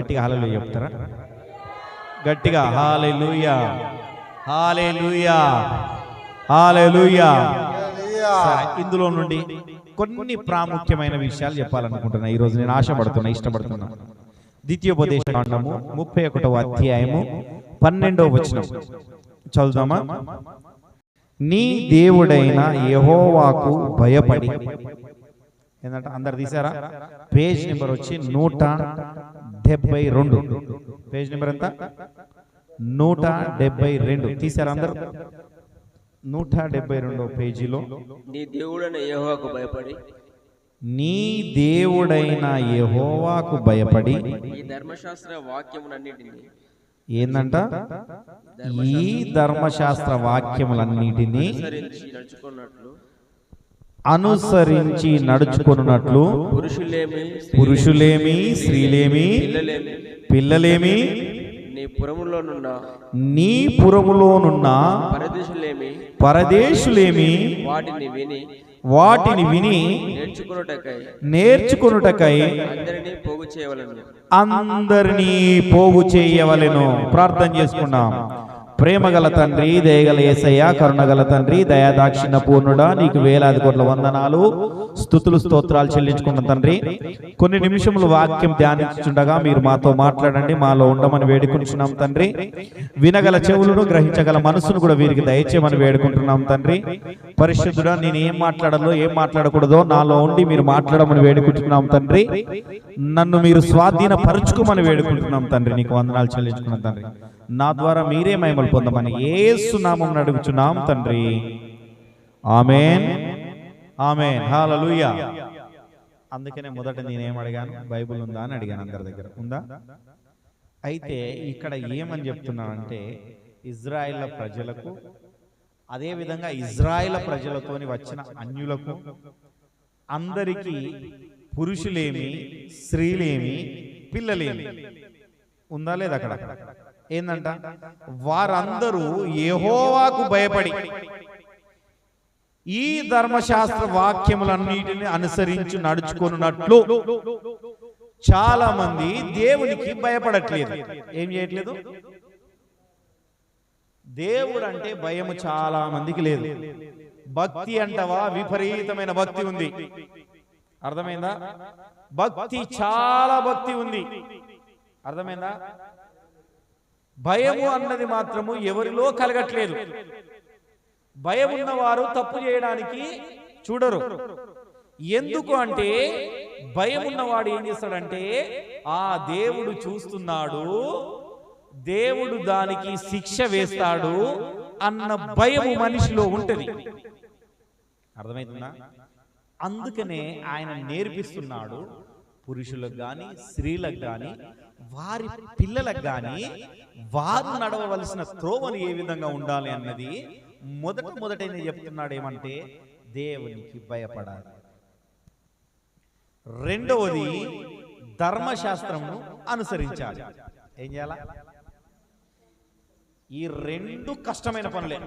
గట్టిగా హల్లెలూయా చెప్తారా? గట్టిగా హల్లెలూయా, హల్లెలూయా, హల్లెలూయా. ఇందులో నుండి కొన్ని ప్రాముఖ్యమైన విషయాలు చెప్పాలనుకుంటున్నా. ఈరోజు నేను ఆశపడుతున్నా, ఇష్టపడుతున్నా. ద్వితీయోపదేశకాండము 31వ అధ్యాయము 12వ వచనం చదువుదామా? నీ దేవుడైన యెహోవాకు భయపడి, ఏంటంటే అందరు తీసారా? పేజ్ నెంబర్ వచ్చి 172. పేజ్ నెంబర్ ఎంత? 172 తీసారా అందరు? 172వ పేజీలో నీ దేవుడైన యెహోవాకు భయపడి, నీ దేవుడైన యెహోవాకు భయపడి ఈ ధర్మశాస్త్ర వాక్యములన్నిటిని, ఏందంట? ఈ ధర్మశాస్త్ర వాక్యములన్నిటినీ అనుసరించి నడుచుకున్నట్లు పురుషులేమి స్త్రీలేమి పిల్లలేమి నీ పురములోనున్న పరదేశులేమి వాటిని విని నేర్చుకొనుటకై అందరినీ పోగు చేయవలెను. ప్రార్థన చేసుకున్నాం. ప్రేమగల తండ్రి, దయగల యేసయ్య, కరుణగల తండ్రి, దయాదాక్షిణ్య పూర్ణుడా, నీకు వేలాది కోట్ల వందనాలు, స్తుతులు, స్తోత్రాలు చెల్లించుకున్న తండ్రి. కొన్ని నిమిషములు వాక్యం ధ్యానించుండగా మీరు మాతో మాట్లాడండి, మాలో ఉండమని వేడుకుంటున్నాం తండ్రి. వినగల చెవులను, గ్రహించగల మనసును కూడా వీరికి దయచేయమని వేడుకుంటున్నాం తండ్రి. పరిశుద్ధుడా, నేను ఏం మాట్లాడాలో ఏం మాట్లాడకూడదో నాలో ఉండి మీరు మాట్లాడమని వేడుకుంటున్నాం తండ్రి. నన్ను మీరు స్వాధీనపరుచుకోమని వేడుకుంటున్నాం తండ్రి. నీకు వందనాలు చెల్లించుకున్నాం తండ్రి. నా ద్వారా మీరే మహిమలు పొందమని యేసు నామమున అడుగుచున్నాం తండ్రి. ఆమేన్, ఆమేన్, హల్లెలూయా. అందుకనే మొదట నేనేం అడిగాను? బైబిల్ ఉందా అని అడిగాను. అందరి దగ్గర ఉందా? అయితే ఇక్కడ ఏమని చెప్తున్నానంటే, ఇజ్రాయేల్ ప్రజలకు, అదేవిధంగా ఇజ్రాయేల్ ప్రజలతోని వచ్చిన అన్యులకు అందరికీ పురుషులేమి స్త్రీలేమి పిల్లలేమి ఉందా లేదా? అక్కడ ఏందంట? వారందరూ యెహోవాకు భయపడి ఈ ధర్మశాస్త్ర వాక్యములన్నిటిని అనుసరించి నడుచుకున్నట్లు. చాలా మంది దేవునికి భయపడట్లేదు. ఏం చేయట్లేదు? దేవుడు అంటే భయము చాలా మందికి లేదు. భక్తి అంటవా? విపరీతమైన భక్తి ఉంది. అర్థమైందా? భక్తి, చాలా భక్తి ఉంది. అర్థమైందా? భయము అన్నది మాత్రము ఎవరిలో కలగట్లేదు. భయం ఉన్నవారు తప్పు చేయడానికి చూడరు. ఎందుకు అంటే, భయం ఉన్నవాడు ఏం చేస్తాడంటే, ఆ దేవుడు చూస్తున్నాడు, దేవుడు దానికి శిక్ష వేస్తాడు అన్న భయము మనిషిలో ఉంటది. అర్థమవుతుందా? అందుకనే ఆయన నేర్పిస్తున్నాడు పురుషులకు గాని స్త్రీలకు గాని వారి పిల్లలకు గాని వారు నడవవలసిన త్రోవను ఏ విధంగా ఉండాలి అన్నది మొదట చెప్తున్నాడు. ఏమంటే, దేవునికి భయపడాలి. రెండవది, ధర్మశాస్త్రమును అనుసరించాలి. ఏం చేయాలా? ఈ రెండు కష్టమైన పనులే.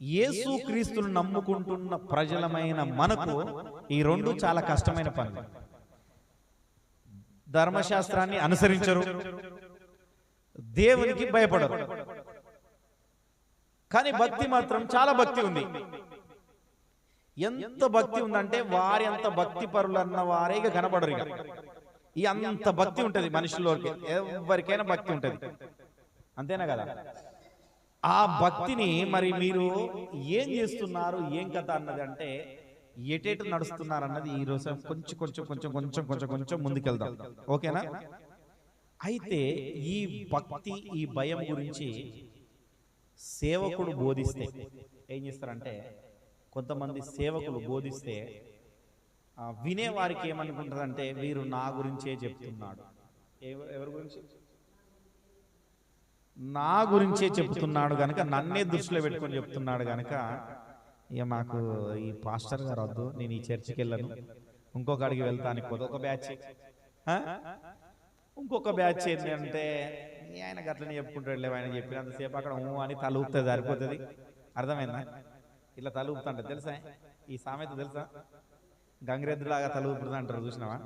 యేసు క్రీస్తును నమ్ముకుంటున్న ప్రజలమైన మనకు ఈ రెండు చాలా కష్టమైన పనులు. ధర్మశాస్త్రాన్ని అనుసరించరు, దేవునికి భయపడరు. కానీ భక్తి మాత్రం చాలా భక్తి ఉంది. ఎంత భక్తి ఉందంటే, వారి అంత భక్తి పరులు అన్న వారే కనపడరు. ఇక అంత భక్తి ఉంటది మనుషుల్లోకి. ఎవరికైనా భక్తి ఉంటది, అంతేనా కదా? ఆ భక్తిని మరి మీరు ఏం చేస్తున్నారు, ఏం కథ అన్నది అంటే, ఎటేటు నడుస్తున్నారు అన్నది ఈరోజు కొంచెం ముందుకెళ్దాం. ఓకేనా? అయితే ఈ భక్తి, ఈ భయం గురించి సేవకుడు బోధిస్తే ఏం చేస్తారంటే, కొంతమంది సేవకులు బోధిస్తే వినే వారికి ఏమనుకుంటారంటే, వీరు నా గురించే చెప్తున్నాడు. ఎవరి గురించి? నా గురించే చెప్తున్నాడు గనక, నన్నే దృష్టిలో పెట్టుకొని చెప్తున్నాడు గనక, ఇక మాకు ఈ పాస్టర్ గారు వద్దు, నేను ఈ చర్చికి వెళ్ళను, ఇంకొక అడిగి వెళ్తాను. ఒక బ్యాచ్, ఇంకొక బ్యాచ్ ఏంటంటే, ఆయన అట్లనే చెప్పుకుంటాడు, ఆయన చెప్పినంతసేపు అక్కడ అని తల ఊపితే సరిపోతుంది. అర్థమైందా? ఇట్లా తల ఊపుతుంట. తెలుసా ఈ సామెత? తెలుసా? గంగిరెద్దులాగా తల ఊపుతుంది అంటారు, చూసినావా?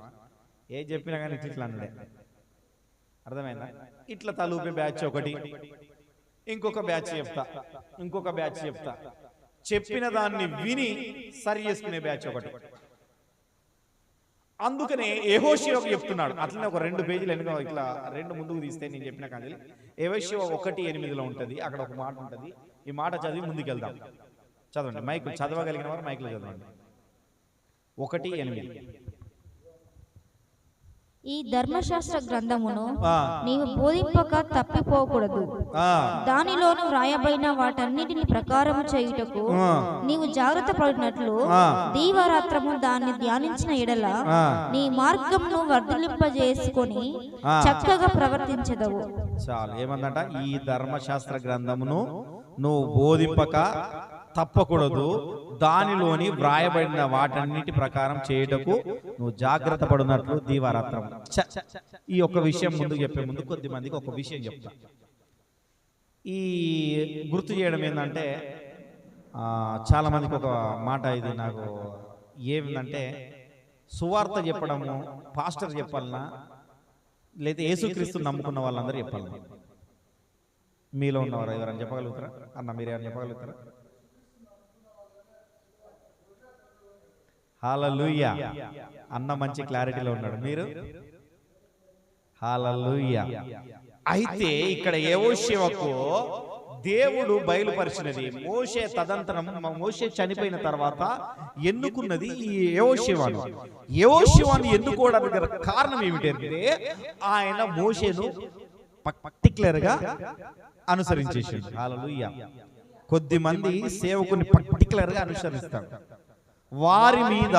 ఏ చెప్పినా కానీ ఇట్లా అన్నాడే, అర్థమైందా? ఇట్లా తలూపే బ్యాచ్ ఒకటి, ఇంకొక బ్యాచ్ చెప్తా, ఇంకొక బ్యాచ్ చెప్తా, చెప్పిన దాన్ని విని సరి చేసుకునే బ్యాచ్ ఒకటి. అందుకనే యెహోషువ చెప్తున్నాడు. అట్లనే ఒక 2 పేజీలు వెనుక ఇట్లా 2 ముందుకు తీస్తే నేను చెప్పిన కానీ యెహోషువ 1:8 ఉంటుంది. అక్కడ ఒక మాట ఉంటుంది. ఈ మాట చదివి ముందుకు వెళ్దాం. చదవండి, మైకులు చదవగలిగిన వారు మైకులు చదవండి. 1:8. ఈ ధర్మశాస్త్ర గ్రంథమును నీవు బోధింపక తప్పిపోకూడదు. దానిలోను వ్రాయబడిన వాటన్నిటిని ప్రకారము చేయుటకు నీవు జాగ్రత్త పడినట్లు దీవారాత్రము దాన్ని ధ్యానించిన ఎడల నీ మార్గమును వర్ధిలింపజేసుకొని చక్కగా ప్రవర్తించదవు. చాలు. ఏమందంట? ఈ ధర్మశాస్త్ర గ్రంథమును నువ్వు బోధింపక తప్పకూడదు, దానిలోని వ్రాయబడిన వాటన్నిటి ప్రకారం చేయుటకు నువ్వు జాగ్రత్త పడినట్లు దీవారాత్రం. ఈ ఒక్క విషయం ముందుకు చెప్పే ముందు కొద్ది మందికి ఒక విషయం చెప్తా. ఈ గుర్తు చేయడం ఏంటంటే, చాలా మందికి ఒక మాట ఇది నాకు ఏమిటంటే, సువార్త చెప్పడము పాస్టర్ చెప్పాలన్నా లేదా యేసుక్రీస్తు నమ్ముకున్న వాళ్ళందరూ చెప్పాలన్నా. మీలో ఉన్నవారు ఎవరైనా చెప్పగలుగుతారా? అన్న మీరు ఏమైనా చెప్పగలుగుతారా? హల్లెలూయా. అన్న మంచి క్లారిటీలో ఉన్నాడు. మీరు హల్లెలూయా. అయితే ఇక్కడ యెహోషువకు దేవుడు బయలుపరిచినది. మోషే తదంతరం, మోషే చనిపోయిన తర్వాత ఎన్నుకున్నది ఈ యెహోషువను. యెహోషువను ఎన్నుకోవడానికి గల కారణం ఏమిటంటే, ఆయన మోషేను పర్టిక్యులర్ గా అనుసరించేసాడు. హల్లెలూయా. కొద్ది మంది సేవకుని పర్టిక్యులర్ గా అనుసరిస్తారు. వారి మీద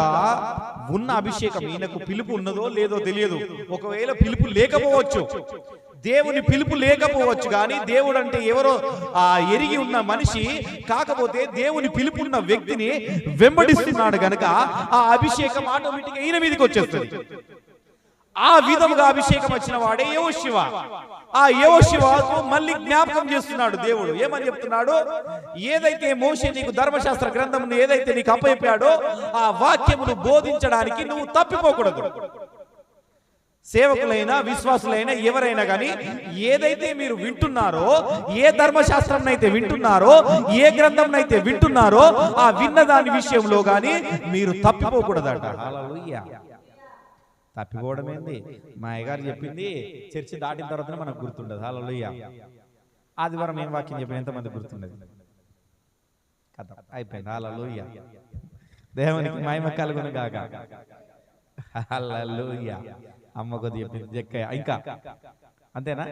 ఉన్న అభిషేకం, ఈయనకు పిలుపు ఉన్నదో లేదో తెలియదు. ఒకవేళ పిలుపు లేకపోవచ్చు, దేవుని పిలుపు లేకపోవచ్చు, కానీ దేవుడు అంటే ఎవరో ఎరిగి ఉన్న మనిషి. కాకపోతే దేవుని పిలుపు ఉన్న వ్యక్తిని వెంబడిస్తున్నాడు గనక ఆ అభిషేకం ఆటోమేటిక్ ఈయన మీదకి వచ్చేస్తుంది. ఆ విధముగా అభిషేకం వచ్చిన వాడే యెహోషువ. ఆ యెహోషువకు మళ్ళీ జ్ఞాపకం చేస్తున్నాడు దేవుడు. ఏమని చెప్తున్నాడు? ఏదైతే మోషే నీకు ధర్మశాస్త్ర గ్రంథమును ఏదైతే నీకు అప్పచెప్పాడో ఆ వాక్యమును బోధించడానికి నువ్వు తప్పిపోకూడదు. సేవకులైనా విశ్వాసులైనా ఎవరైనా కానీ ఏదైతే మీరు వింటున్నారో, ఏ ధర్మశాస్త్రం అయితే వింటున్నారో, ఏ గ్రంథం అయితే వింటున్నారో, ఆ విన్న దాని విషయంలో కానీ మీరు తప్పిపోకూడదట. హల్లెలూయా. తప్పిపోవడం ఏంది? మా అయ్యగారు చెప్పింది చర్చి దాటిన తర్వాత మనకు గుర్తుండదు. హల్లెలూయా. ఆదివారం ఏం వాక్యం చెప్పిన ఎంతమంది గుర్తుండదు? కథ అయిపోయింది. హల్లెలూయా. దేవునికి మహిమ కలుగును గాక. హల్లెలూయా. అమ్మ కొద్ది చెప్పింది జక్కయ్య. ఇంకా అంతేనా?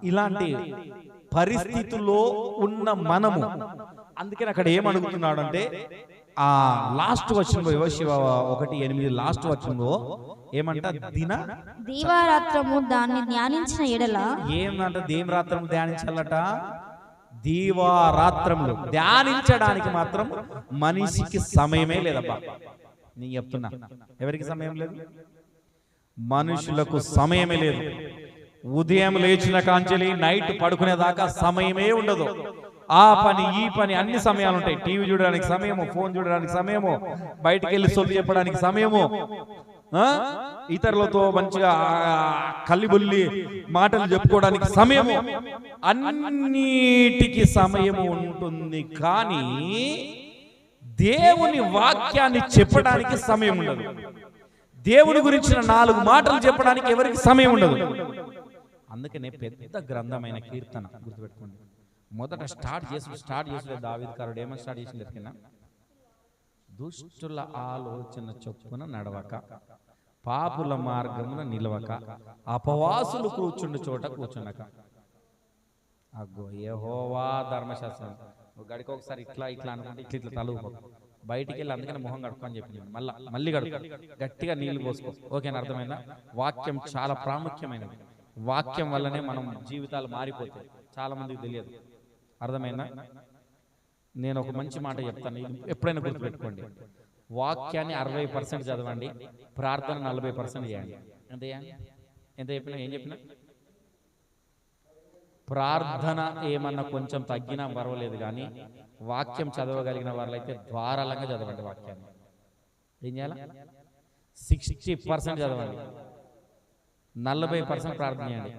ఇలాంటి పరిస్థితుల్లో ఉన్న మనము, అందుకని అక్కడ ఏమడుగుతున్నాడు అంటే, ఆ లాస్ట్ వచనంలో యెహోషువ 1:8 లాస్ట్ వచనంలో ఏమంట? దీవారాత్రము దాన్ని ధ్యానించిన ఎడల. ఏమంట? దీవారాత్రము ధ్యానించాలట. దీవారాత్రములు ధ్యానించడానికి మాత్రం మనిషికి సమయమే లేదబ్బా. నేను చెప్తున్నా, ఎవరికి సమయం లేదు? మనుషులకు సమయమే లేదు. ఉదయం లేచిన కాంచెలి నైట్ పడుకునేదాకా సమయమే ఉండదు. ఆ పని ఈ పని అన్ని సమయాలు ఉంటాయి. టీవీ చూడడానికి సమయము, ఫోన్ చూడడానికి సమయము, బయటికి వెళ్ళి సొల్లు చెప్పడానికి సమయము, ఇతరులతో మంచిగా కల్లిబుల్లి మాటలు చెప్పుకోవడానికి సమయము, అన్నిటికీ సమయము ఉంటుంది. కానీ దేవుని వాక్యాన్ని చెప్పడానికి సమయం ఉండదు. దేవుని గురించిన 4 మాటలు చెప్పడానికి ఎవరికి సమయం ఉండదు. అందుకనే పెద్ద గ్రంథమైన కీర్తన గుర్తుపెట్టుకోండి. మొదట స్టార్ట్ చేసి దావీదుకారుడు ఏమని స్టార్ట్ చేసింది? కింద దుష్టుల ఆలోచన చొప్పున నడవక, పాపుల మార్గమున నిలవక, అపవాసులు కూర్చుండు చోట కూర్చునక. అగ్గో యెహోవా ధర్మశాస్త్రం. గడికి ఒకసారి ఇట్లా ఇట్లా అనుకుంటే ఇట్లా తలుపు బయటికి వెళ్ళి, అందుకని మొహం కడుక్కొని చెప్పింది. మళ్ళీ గడుపు, గట్టిగా నీళ్లు పోసుకో. ఓకేనా? అర్థమైందా? వాక్యం చాలా ప్రాముఖ్యమైనది. వాక్యం వల్లనే మనం జీవితాలు మారిపోతాయి. చాలా మందికి తెలియదు. అర్థమైందా? నేను ఒక మంచి మాట చెప్తాను, ఎప్పుడైనా గుర్తుపెట్టుకోండి. వాక్యాన్ని 60% చదవండి, ప్రార్థన 40% చేయండి. ఎంత చెప్పినా ఏం చెప్పినా ప్రార్థన ఏమన్నా కొంచెం తగ్గినా పర్వాలేదు, కానీ వాక్యం చదవగలిగిన వాళ్ళైతే ధారాళంగా చదవండి. వాక్యాన్ని ఏం చేయాలా? 60% చదవండి, 40% ప్రార్థన చేయండి.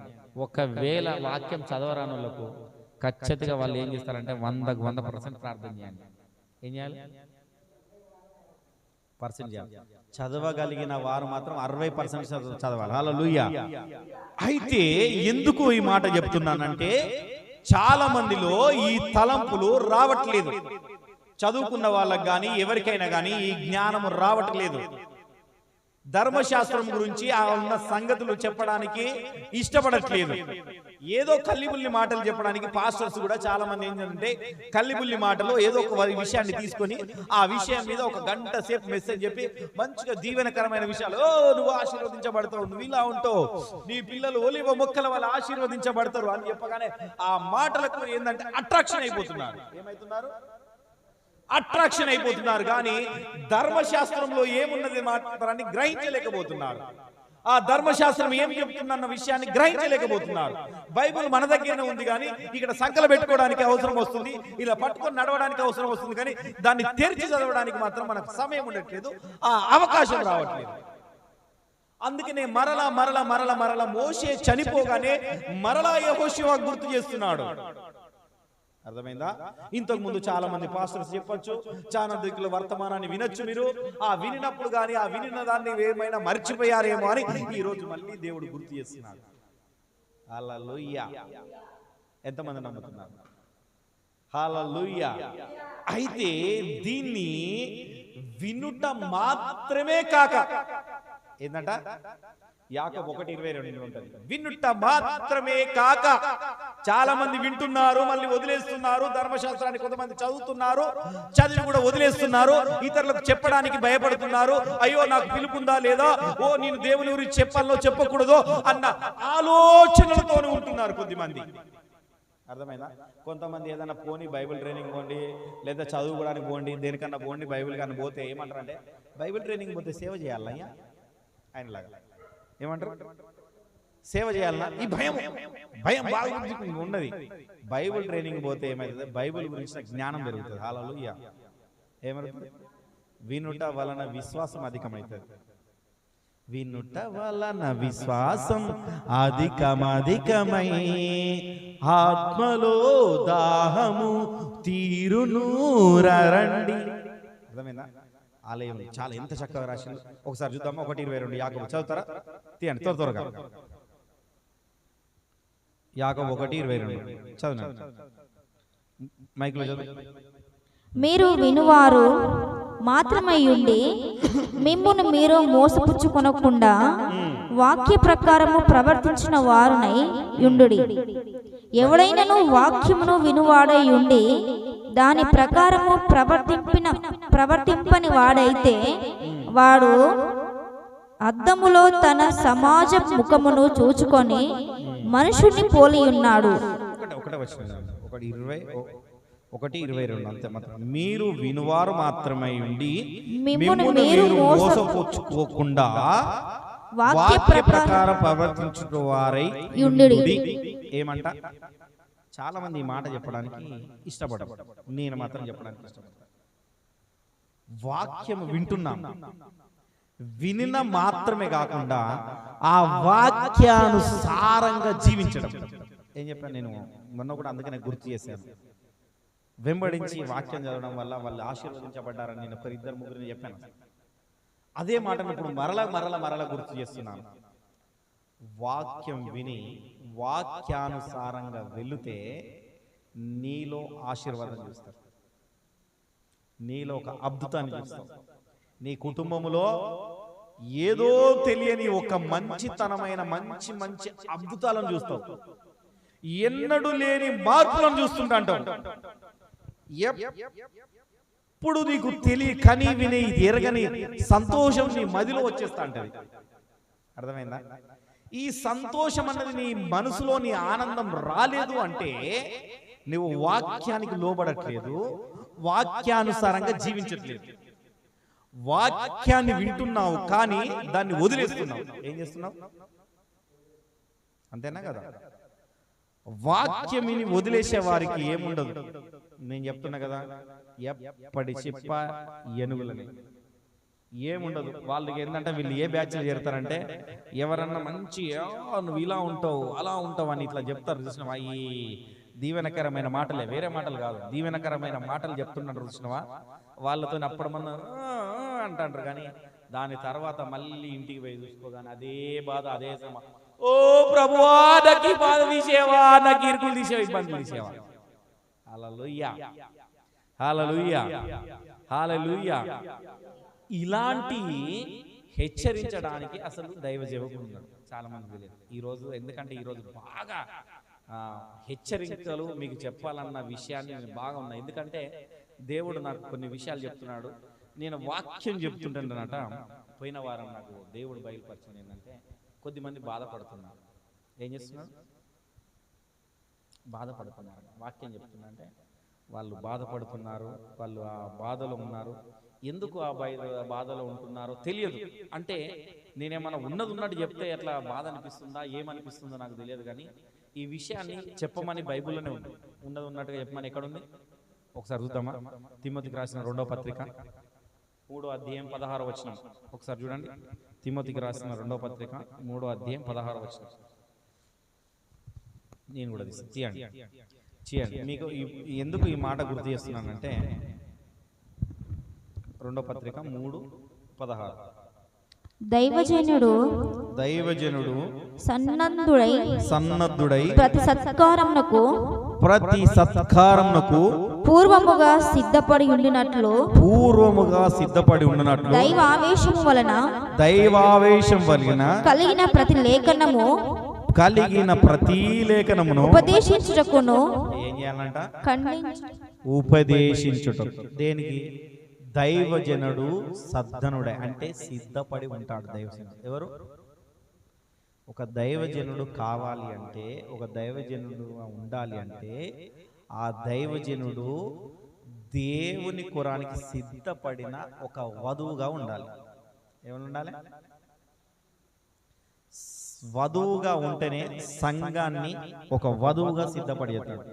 ఒకవేళ వాక్యం చదవరాని వాళ్ళకు ఖచ్చితంగా వాళ్ళు ఏం చేస్తారంటే 100% ప్రార్థన చేయండి. ఏం చేయాలి? పర్సెంట్ చేయాలి. చదవగలిగిన వారు మాత్రం 60% చదవాలి. హల్లెలూయా. అయితే ఎందుకు ఈ మాట చెప్తున్నానంటే, చాలా మందిలో ఈ తలంపులు రావట్లేదు. చదువుకున్న వాళ్ళకి కానీ ఎవరికైనా కానీ ఈ జ్ఞానము రావట్లేదు. ధర్మశాస్త్రం గురించి ఆ ఉన్న సంగతులు చెప్పడానికి ఇష్టపడట్లేదు. ఏదో కల్లిబుల్లి మాటలు చెప్పడానికి పాస్టర్స్ కూడా చాలా మంది ఏంటంటే కల్లిబుల్లి మాటలు ఏదో ఒక విషయాన్ని తీసుకొని ఆ విషయం మీద ఒక గంట సేపు మెసేజ్ చెప్పి మంచిగా దీవెనకరమైన విషయాలు, నువ్వు ఆశీర్వదించబడతావు, నువ్వు ఇలా ఉంటావు, నీ పిల్లలు ఒలివ మొక్కల వల్ల ఆశీర్వదించబడతారు అని చెప్పగానే ఆ మాటలకు ఏంటంటే అట్రాక్షన్ అయిపోతున్నారు. ఏమైతున్నారు? అట్రాక్షన్ అయిపోతున్నారు. కానీ ధర్మశాస్త్రంలో ఏమున్నది మాట్లాడాలని గ్రహించలేకపోతున్నారు. ఆ ధర్మశాస్త్రం ఏం చెప్తుందన్న విషయాన్ని గ్రహించలేకపోతున్నారు. బైబిల్ మన దగ్గరనే ఉంది కానీ ఇక్కడ సంకల పెట్టుకోవడానికి అవసరం వస్తుంది, ఇలా పట్టుకొని నడవడానికి అవసరం వస్తుంది, కానీ దాన్ని తెరిచి చదవడానికి మాత్రం మనకు సమయం ఉండట్లేదు, ఆ అవకాశం రావట్లేదు. అందుకనే మరలా మరలా మరలా మరలా మోషే చనిపోగానే మరలా యెహోషువ గుర్తు చేస్తున్నాడు. అర్థమైందా? ఇంతకు ముందు చాలా మంది పాస్టర్స్ చెప్పొచ్చు, చాలా దిక్కుల వర్తమానాన్ని వినొచ్చు. మీరు ఆ వినినప్పుడు కానీ ఆ వినిన దాన్ని ఏమైనా మర్చిపోయారేమో అని ఈ రోజు మళ్ళీ దేవుడు గుర్తు చేస్తున్నాడు. హల్లెలూయా. ఎంతమంది నమ్ముతున్నారు? హల్లెలూయా. అయితే దీన్ని వినుట మాత్రమే కాక ఏంటంట? యాకోబు 1:22 ఉంటుంది. వినుట మాత్రమే కాక చాలా మంది వింటున్నారు, మళ్ళీ వదిలేస్తున్నారు. ధర్మశాస్త్రాన్ని కొంతమంది చదువుతున్నారు, చదివి కూడా వదిలేస్తున్నారు. ఇతరులకు చెప్పడానికి భయపడుతున్నారు. అయ్యో నాకు పిలుపుందా లేదా, ఓ నేను దేవుని గురించి చెప్పాలో చెప్పకూడదో అన్న ఆలోచనలతోనే ఉంటున్నారు కొద్దిమంది. అర్థమైందా? కొంతమంది ఏదైనా పోనీ బైబిల్ ట్రైనింగ్ పోండి, లేదా చదువుకోవడానికి పోండి, దేనికన్నా పోండి, బైబిల్ కన్నా పోతే ఏమంటారంటే బైబిల్ ట్రైనింగ్ పోతే సేవ చేయాలయ్యా ఆయనలాగా. ఏమంటారు? సేవ చేయాలన్నా ఈ భయం బాగా ఉన్నది. బైబిల్ ట్రైనింగ్ పోతే ఏమైతుంది? బైబిల్ గురించిన జ్ఞానం పెరుగుతుంది. హల్లెలూయా. ఏమవుతుంది? వినుట వలన విశ్వాసం అధికమవుతుంది. వినుట వలన విశ్వాసం అధికమై ఆత్మలో దాహము తీరును రండి. అర్థమైందా? ఆలయం చాలా ఎంత చక్కగా రాసింది. ఒకసారి చూద్దామా? 1:22 యాకోబు చదువుతారా? తీయండి త్వరగా. యాకోబు 1:22 చదవండి. మైక్లో చదువు. మీరు వినువారు మాత్రమై ఉండి మిమ్మును మీరు మోసపుచ్చుకొనకుండా వాక్య ప్రకారము ప్రవర్తించిన వారునై యుండుడి. ఎవడైనను వాక్యమును వినువాడై ఉండి దాని ప్రకారము ప్రవర్తింపని వాడైతే వాడు అద్దములో తన సమాజ ముఖమును చూచుకొని మనుషుని పోలి ఉన్నాడు. 1:22 అంతే మాత్రం. మీరు వినువారు మాత్రమై ఉండి మిమ్మును మీరు మోసపుచ్చుకోకుండా వాక్య ప్రకారం ప్రవర్తించు వారై ఉండుడి. ఏమంట? చాలా మంది ఈ మాట చెప్పడానికి ఇష్టపడరు, నేను మాత్రం చెప్పడానికి ఇష్టపడతాను. వాక్యం వింటున్నాం, వినిన మాత్రమే కాకుండా ఆ వాక్యానుసారంగా జీవించడం. ఏం చెప్పాను నేను మొన్న కూడా, అందుకనే గుర్తు చేశాను. వెంబడించి వాక్యం చదవడం వల్ల వాళ్ళు ఆశీర్వదించబడ్డారని నేను 2-3 చెప్పాను. అదే మాటను ఇప్పుడు మరల గుర్తు చేస్తున్నాను. వాక్యం విని వాక్యానుసారంగా వెళితే నీలో ఆశీర్వాదం చూస్తారు, నీలో ఒక అద్భుతాన్ని చూస్తావు. నీ కుటుంబంలో ఏదో తెలియని ఒక మంచితనమైన మంచి అద్భుతాలను చూస్తావు. ఎన్నడూ లేని మార్పులను చూస్తుంటావు. ఎప్పుడు నీకు కని విని ఎరగని సంతోషం నీ మదిలో వచ్చేస్తా అంటది. అర్థమైందా? ఈ సంతోషం అన్నది నీ మనసులో నీ ఆనందం రాలేదు అంటే నువ్వు వాక్యానికి లోబడట్లేదు, వాక్యానుసారంగా జీవించట్లేదు. వాక్యాన్ని వింటున్నావు కానీ దాన్ని వదిలేస్తున్నావు. ఏం చేస్తున్నావు? అంతేనా కదా? వాక్యమిని వదిలేసే వారికి ఏముండదు. నేను చెప్తున్నా కదా, ఎప్పటి చెప్ప ఎనుగులని ఏముండదు. వాళ్ళకి ఏంటంటే వీళ్ళు ఏ బ్యాచ్లో చేరుతారంటే ఎవరన్నా మంచి నువ్వు ఇలా ఉంటావు అలా ఉంటావు అని ఇట్లా చెప్తారు చూసినవా, ఈ దీవెనకరమైన మాటలే, వేరే మాటలు కాదు, దీవెనకరమైన మాటలు చెప్తున్నారు చూసినవా, వాళ్ళతో అప్పుడు మనం అంటారు. కానీ దాని తర్వాత మళ్ళీ ఇంటికి పోయి చూసుకోగానే అదే బాధ, అదే ఓ ప్రభువా నాకు ఈ బాధ తీసేవా, నాకు ఇరుకులు తీసేవా, ఇబ్బందులు తీసేవా. హల్లెలూయా, హల్లెలూయా, హల్లెలూయా. ఇలాంటి హెచ్చరించడానికి అసలు దైవ సేవకుడు ఉన్నాడు. చాలా మంది తెలియదు ఈరోజు. ఎందుకంటే ఈరోజు బాగా హెచ్చరికలు మీకు చెప్పాలన్న విషయాన్ని నేను బాగా ఉన్నా. ఎందుకంటే దేవుడు నాకు కొన్ని విషయాలు చెప్తున్నాడు. నేను వాక్యం చెప్తుంటానట. పోయిన వారం నాకు దేవుడు బయలుపరిచింది ఏంటంటే కొద్దిమంది బాధపడుతున్నారు. ఏం చేస్తున్నారు? బాధపడుతున్నారు. వాక్యం చెప్తున్నా అంటే వాళ్ళు బాధపడుతున్నారు, వాళ్ళు ఆ బాధలో ఉన్నారు. ఎందుకు ఆ బాధలో ఉంటున్నారో తెలియదు. అంటే నేనేమన్నా ఉన్నట్టు చెప్తే ఎట్లా బాధ అనిపిస్తుందా, ఏమనిపిస్తుందో నాకు తెలియదు. కానీ ఈ విషయాన్ని చెప్పమని బైబిల్లోనే ఉంది. ఉన్నట్టుగా చెప్పమని ఎక్కడుంది? ఒకసారి చూద్దామా? తిమోతికి రాసిన 2వ పత్రిక 3వ అధ్యాయం 16వ వచనం ఒకసారి చూడండి. తిమోతికి రాసిన 2వ పత్రిక 3వ అధ్యాయం 16వ వచనం. నేను కూడా చేయండి. మీకు ఎందుకు ఈ మాట గుర్తు చేస్తున్నానంటే 2వ పత్రిక 3:16. దైవజనుడు సన్నద్ధుడై ప్రతి సత్కారమునకు పూర్వముగా సిద్ధపడి ఉండినట్లు దైవావేశం వలన కలిగిన ప్రతి లేఖనమును ఉపదేశించుటకును ఏం చేయాలంట? ఉపదేశించుట. దేనికి? దైవజనుడు సద్ధనుడే అంటే సిద్ధపడి ఉంటాడు. దైవజనుడు ఎవరు? ఒక దైవజనుడు కావాలి అంటే, ఒక దైవజనుడు ఉండాలి అంటే ఆ దైవజనుడు దేవుని కురానికి సిద్ధపడిన ఒక వధువుగా ఉండాలి. ఏమని ఉండాలి? వధువుగా ఉంటేనే సంఘాన్ని ఒక వధువుగా సిద్ధపడి చేస్తాడు.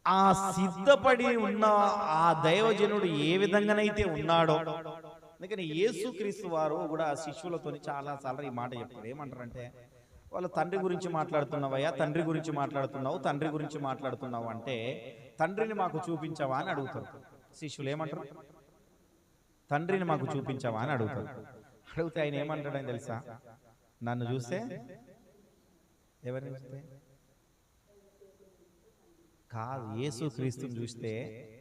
ఆ సిద్ధపడి ఉన్న ఆ దైవజనుడు ఏ విధంగానైతే ఉన్నాడో, అందుకని యేసుక్రీస్తు వారు కూడా శిష్యులతో చాలాసార్లు ఈ మాట చెప్తారు. ఏమంటారంటే, వాళ్ళు తండ్రి గురించి మాట్లాడుతున్నావయ్యా, తండ్రి గురించి మాట్లాడుతున్నావు అంటే తండ్రిని మాకు చూపించవా అని అడుగుతారు. శిష్యులు ఏమంటారు? తండ్రిని మాకు చూపించవా అని అడుగుతారు. అడిగితే ఆయన ఏమంటాడని తెలుసా? నన్ను చూస్తే ఎవరిని చూస్తే కాదు, యేసుక్రీస్తుని చూస్తే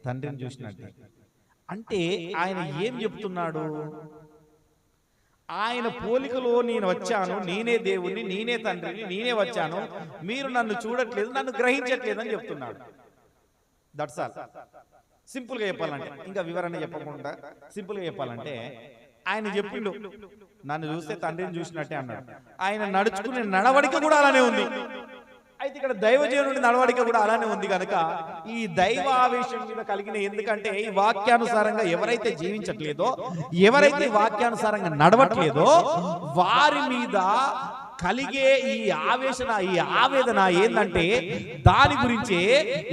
తండ్రిని చూసినట్టే. అంటే ఆయన ఏం చెప్తున్నాడు? ఆయన పోలికలో నేను వచ్చాను, నేనే దేవుణ్ణి, నేనే తండ్రిని, నేనే వచ్చాను, మీరు నన్ను చూడట్లేదు, నన్ను గ్రహించట్లేదు అని చెప్తున్నాడు. That's all. సింపుల్ గా చెప్పాలంటే, ఇంకా వివరణ చెప్పకుండా సింపుల్ గా చెప్పాలంటే, ఆయన చెప్పిండు నన్ను చూస్తే తండ్రిని చూసినట్టే అన్నాడు. ఆయన నడుచుకునే నడవడిక కూడా అలానే ఉంది. అయితే ఇక్కడ దైవజనుడి నడవడిక కూడా అలానే ఉంది కనుక ఈ దైవ ఆవేశం మీద కలిగిన, ఎందుకంటే ఈ వాక్యానుసారంగా ఎవరైతే జీవించట్లేదో, ఎవరైతే వాక్యానుసారంగా నడవట్లేదో వారి మీద కలిగే ఈ ఆవేదన ఏంటంటే దాని గురించే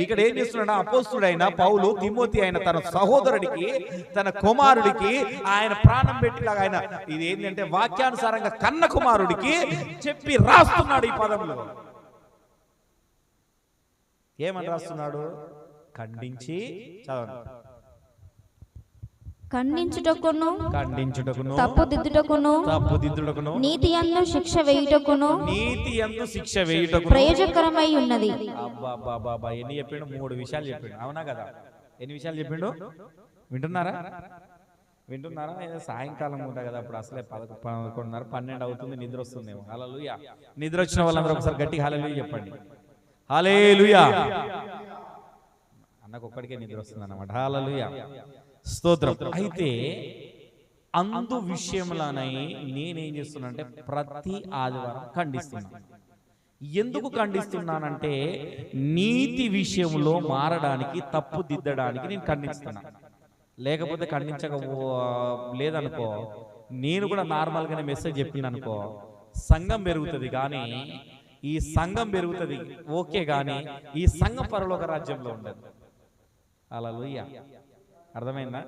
ఇక్కడ ఏం చేస్తున్నాడు అపోస్తుడైన పౌలు తిమోతి అయిన తన సహోదరుడికి, తన కుమారుడికి ఆయన ప్రాణం పెట్టిలాగా ఆయన ఇది ఏంటంటే వాక్యానుసారంగా కన్న కుమారుడికి చెప్పి రాస్తున్నాడు ఈ పదంలో. ఏమని రాస్తున్నాడు? ఖండించి చదవండి. ఖండించుటకును తప్పుదిద్దుటకును నీతియందు శిక్ష వేయుటకును ప్రయోజనకరమై ఉన్నది. అబ్బా ఎన్ని చెప్పిండు? 3 విషయాలు చెప్పిండు. అవునా కదా? ఎన్ని విషయాలు చెప్పిండు? వింటున్నారా? ఏదో సాయంకాలం ఉంటా కదా, అప్పుడు అసలే 11:30 12 అవుతుంది, నిద్ర వస్తుందేమో. హల్లెలూయా. నిద్ర వచ్చిన వాళ్ళందరూ ఒకసారి గట్టి హల్లెలూయా చెప్పండి. హల్లెలూయా. అన్నకు ఒక్కడికే నిద్ర వస్తుంది అన్నమాట. హల్లెలూయా, స్తోత్రం. అయితే అందు విషయంలోనై నేనేం చేస్తున్నానంటే ప్రతి ఆదివారం ఖండిస్తున్నాను. ఎందుకు ఖండిస్తున్నానంటే నీతి విషయంలో మారడానికి, తప్పు దిద్దడానికి నేను ఖండిస్తున్నాను. లేకపోతే లేదనుకో, నేను కూడా నార్మల్గానే మెసేజ్ చెప్పింది అనుకో, సంఘం పెరుగుతుంది. కానీ ఈ సంఘం పెరుగుతుంది ఓకే, కానీ ఈ సంఘం పరలోక రాజ్యంలో ఉండదు. హల్లెలూయా. అర్థమైందా?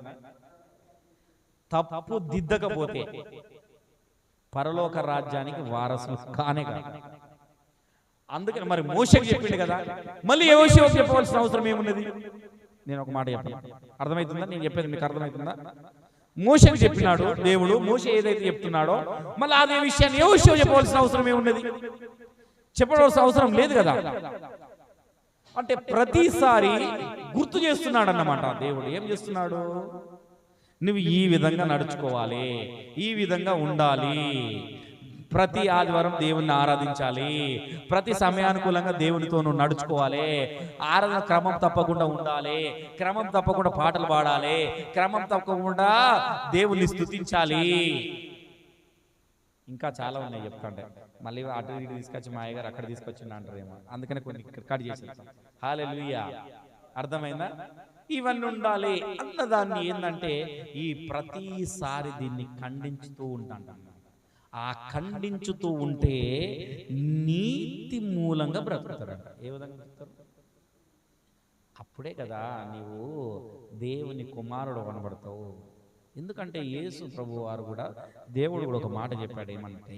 తప్పు దిద్దకపోతే పరలోక రాజ్యానికి వారసులు కానే కాదు. అందుకని మరి మోషేకి చెప్పిండు కదా, మళ్ళీ యోషువకు చెప్పవలసిన అవసరం ఏమున్నది? నేను ఒక మాట చెప్పను, అర్థమవుతుందా? నేను చెప్పేది మీకు అర్థమవుతుందా? మోషేకి చెప్పినాడు దేవుడు, మోషే ఏదైతే చెప్తున్నాడో మళ్ళీ అదే విషయాన్ని యోషువ చెప్పవలసిన అవసరం ఏమున్నది? చెప్పవలసిన అవసరం లేదు కదా. అంటే ప్రతిసారి గుర్తు చేస్తున్నాడు అన్నమాట దేవుడు. ఏం చేస్తున్నాడు? నువ్వు ఈ విధంగా నడుచుకోవాలి, ఈ విధంగా ఉండాలి, ప్రతి ఆదివారం దేవుణ్ణి ఆరాధించాలి, ప్రతి సమయానుకూలంగా దేవునితో నువ్వు నడుచుకోవాలి, ఆరాధన క్రమం తప్పకుండా ఉండాలి, క్రమం తప్పకుండా పాటలు పాడాలి, క్రమం తప్పకుండా దేవుణ్ణి స్తుతించాలి. ఇంకా చాలా ఉన్నాయి చెప్తాంటే, మళ్ళీ అటు ఇటు తీసుకొచ్చి మా అయ్యగారు అక్కడ తీసుకొచ్చిండు అంటారేమో, అందుకని కొన్ని కట్ చేసేస్తాం. హల్లెలూయా, అర్థమైందా? ఇవన్నీ ఉండాలి అన్నదాన్ని ఏంటంటే ఈ ప్రతిసారి దీన్ని ఖండించుతూ ఉంటాను. ఆ ఖండించుతూ ఉంటే నీతి మూలంగా బ్రతుకుతారంట. ఏ విధంగా బ్రతుకుతారు? అప్పుడే కదా నీవు దేవుని కుమారుడు కనబడతావు. ఎందుకంటే యేసు ప్రభు వారు కూడా, దేవుడు కూడా ఒక మాట చెప్పాడు.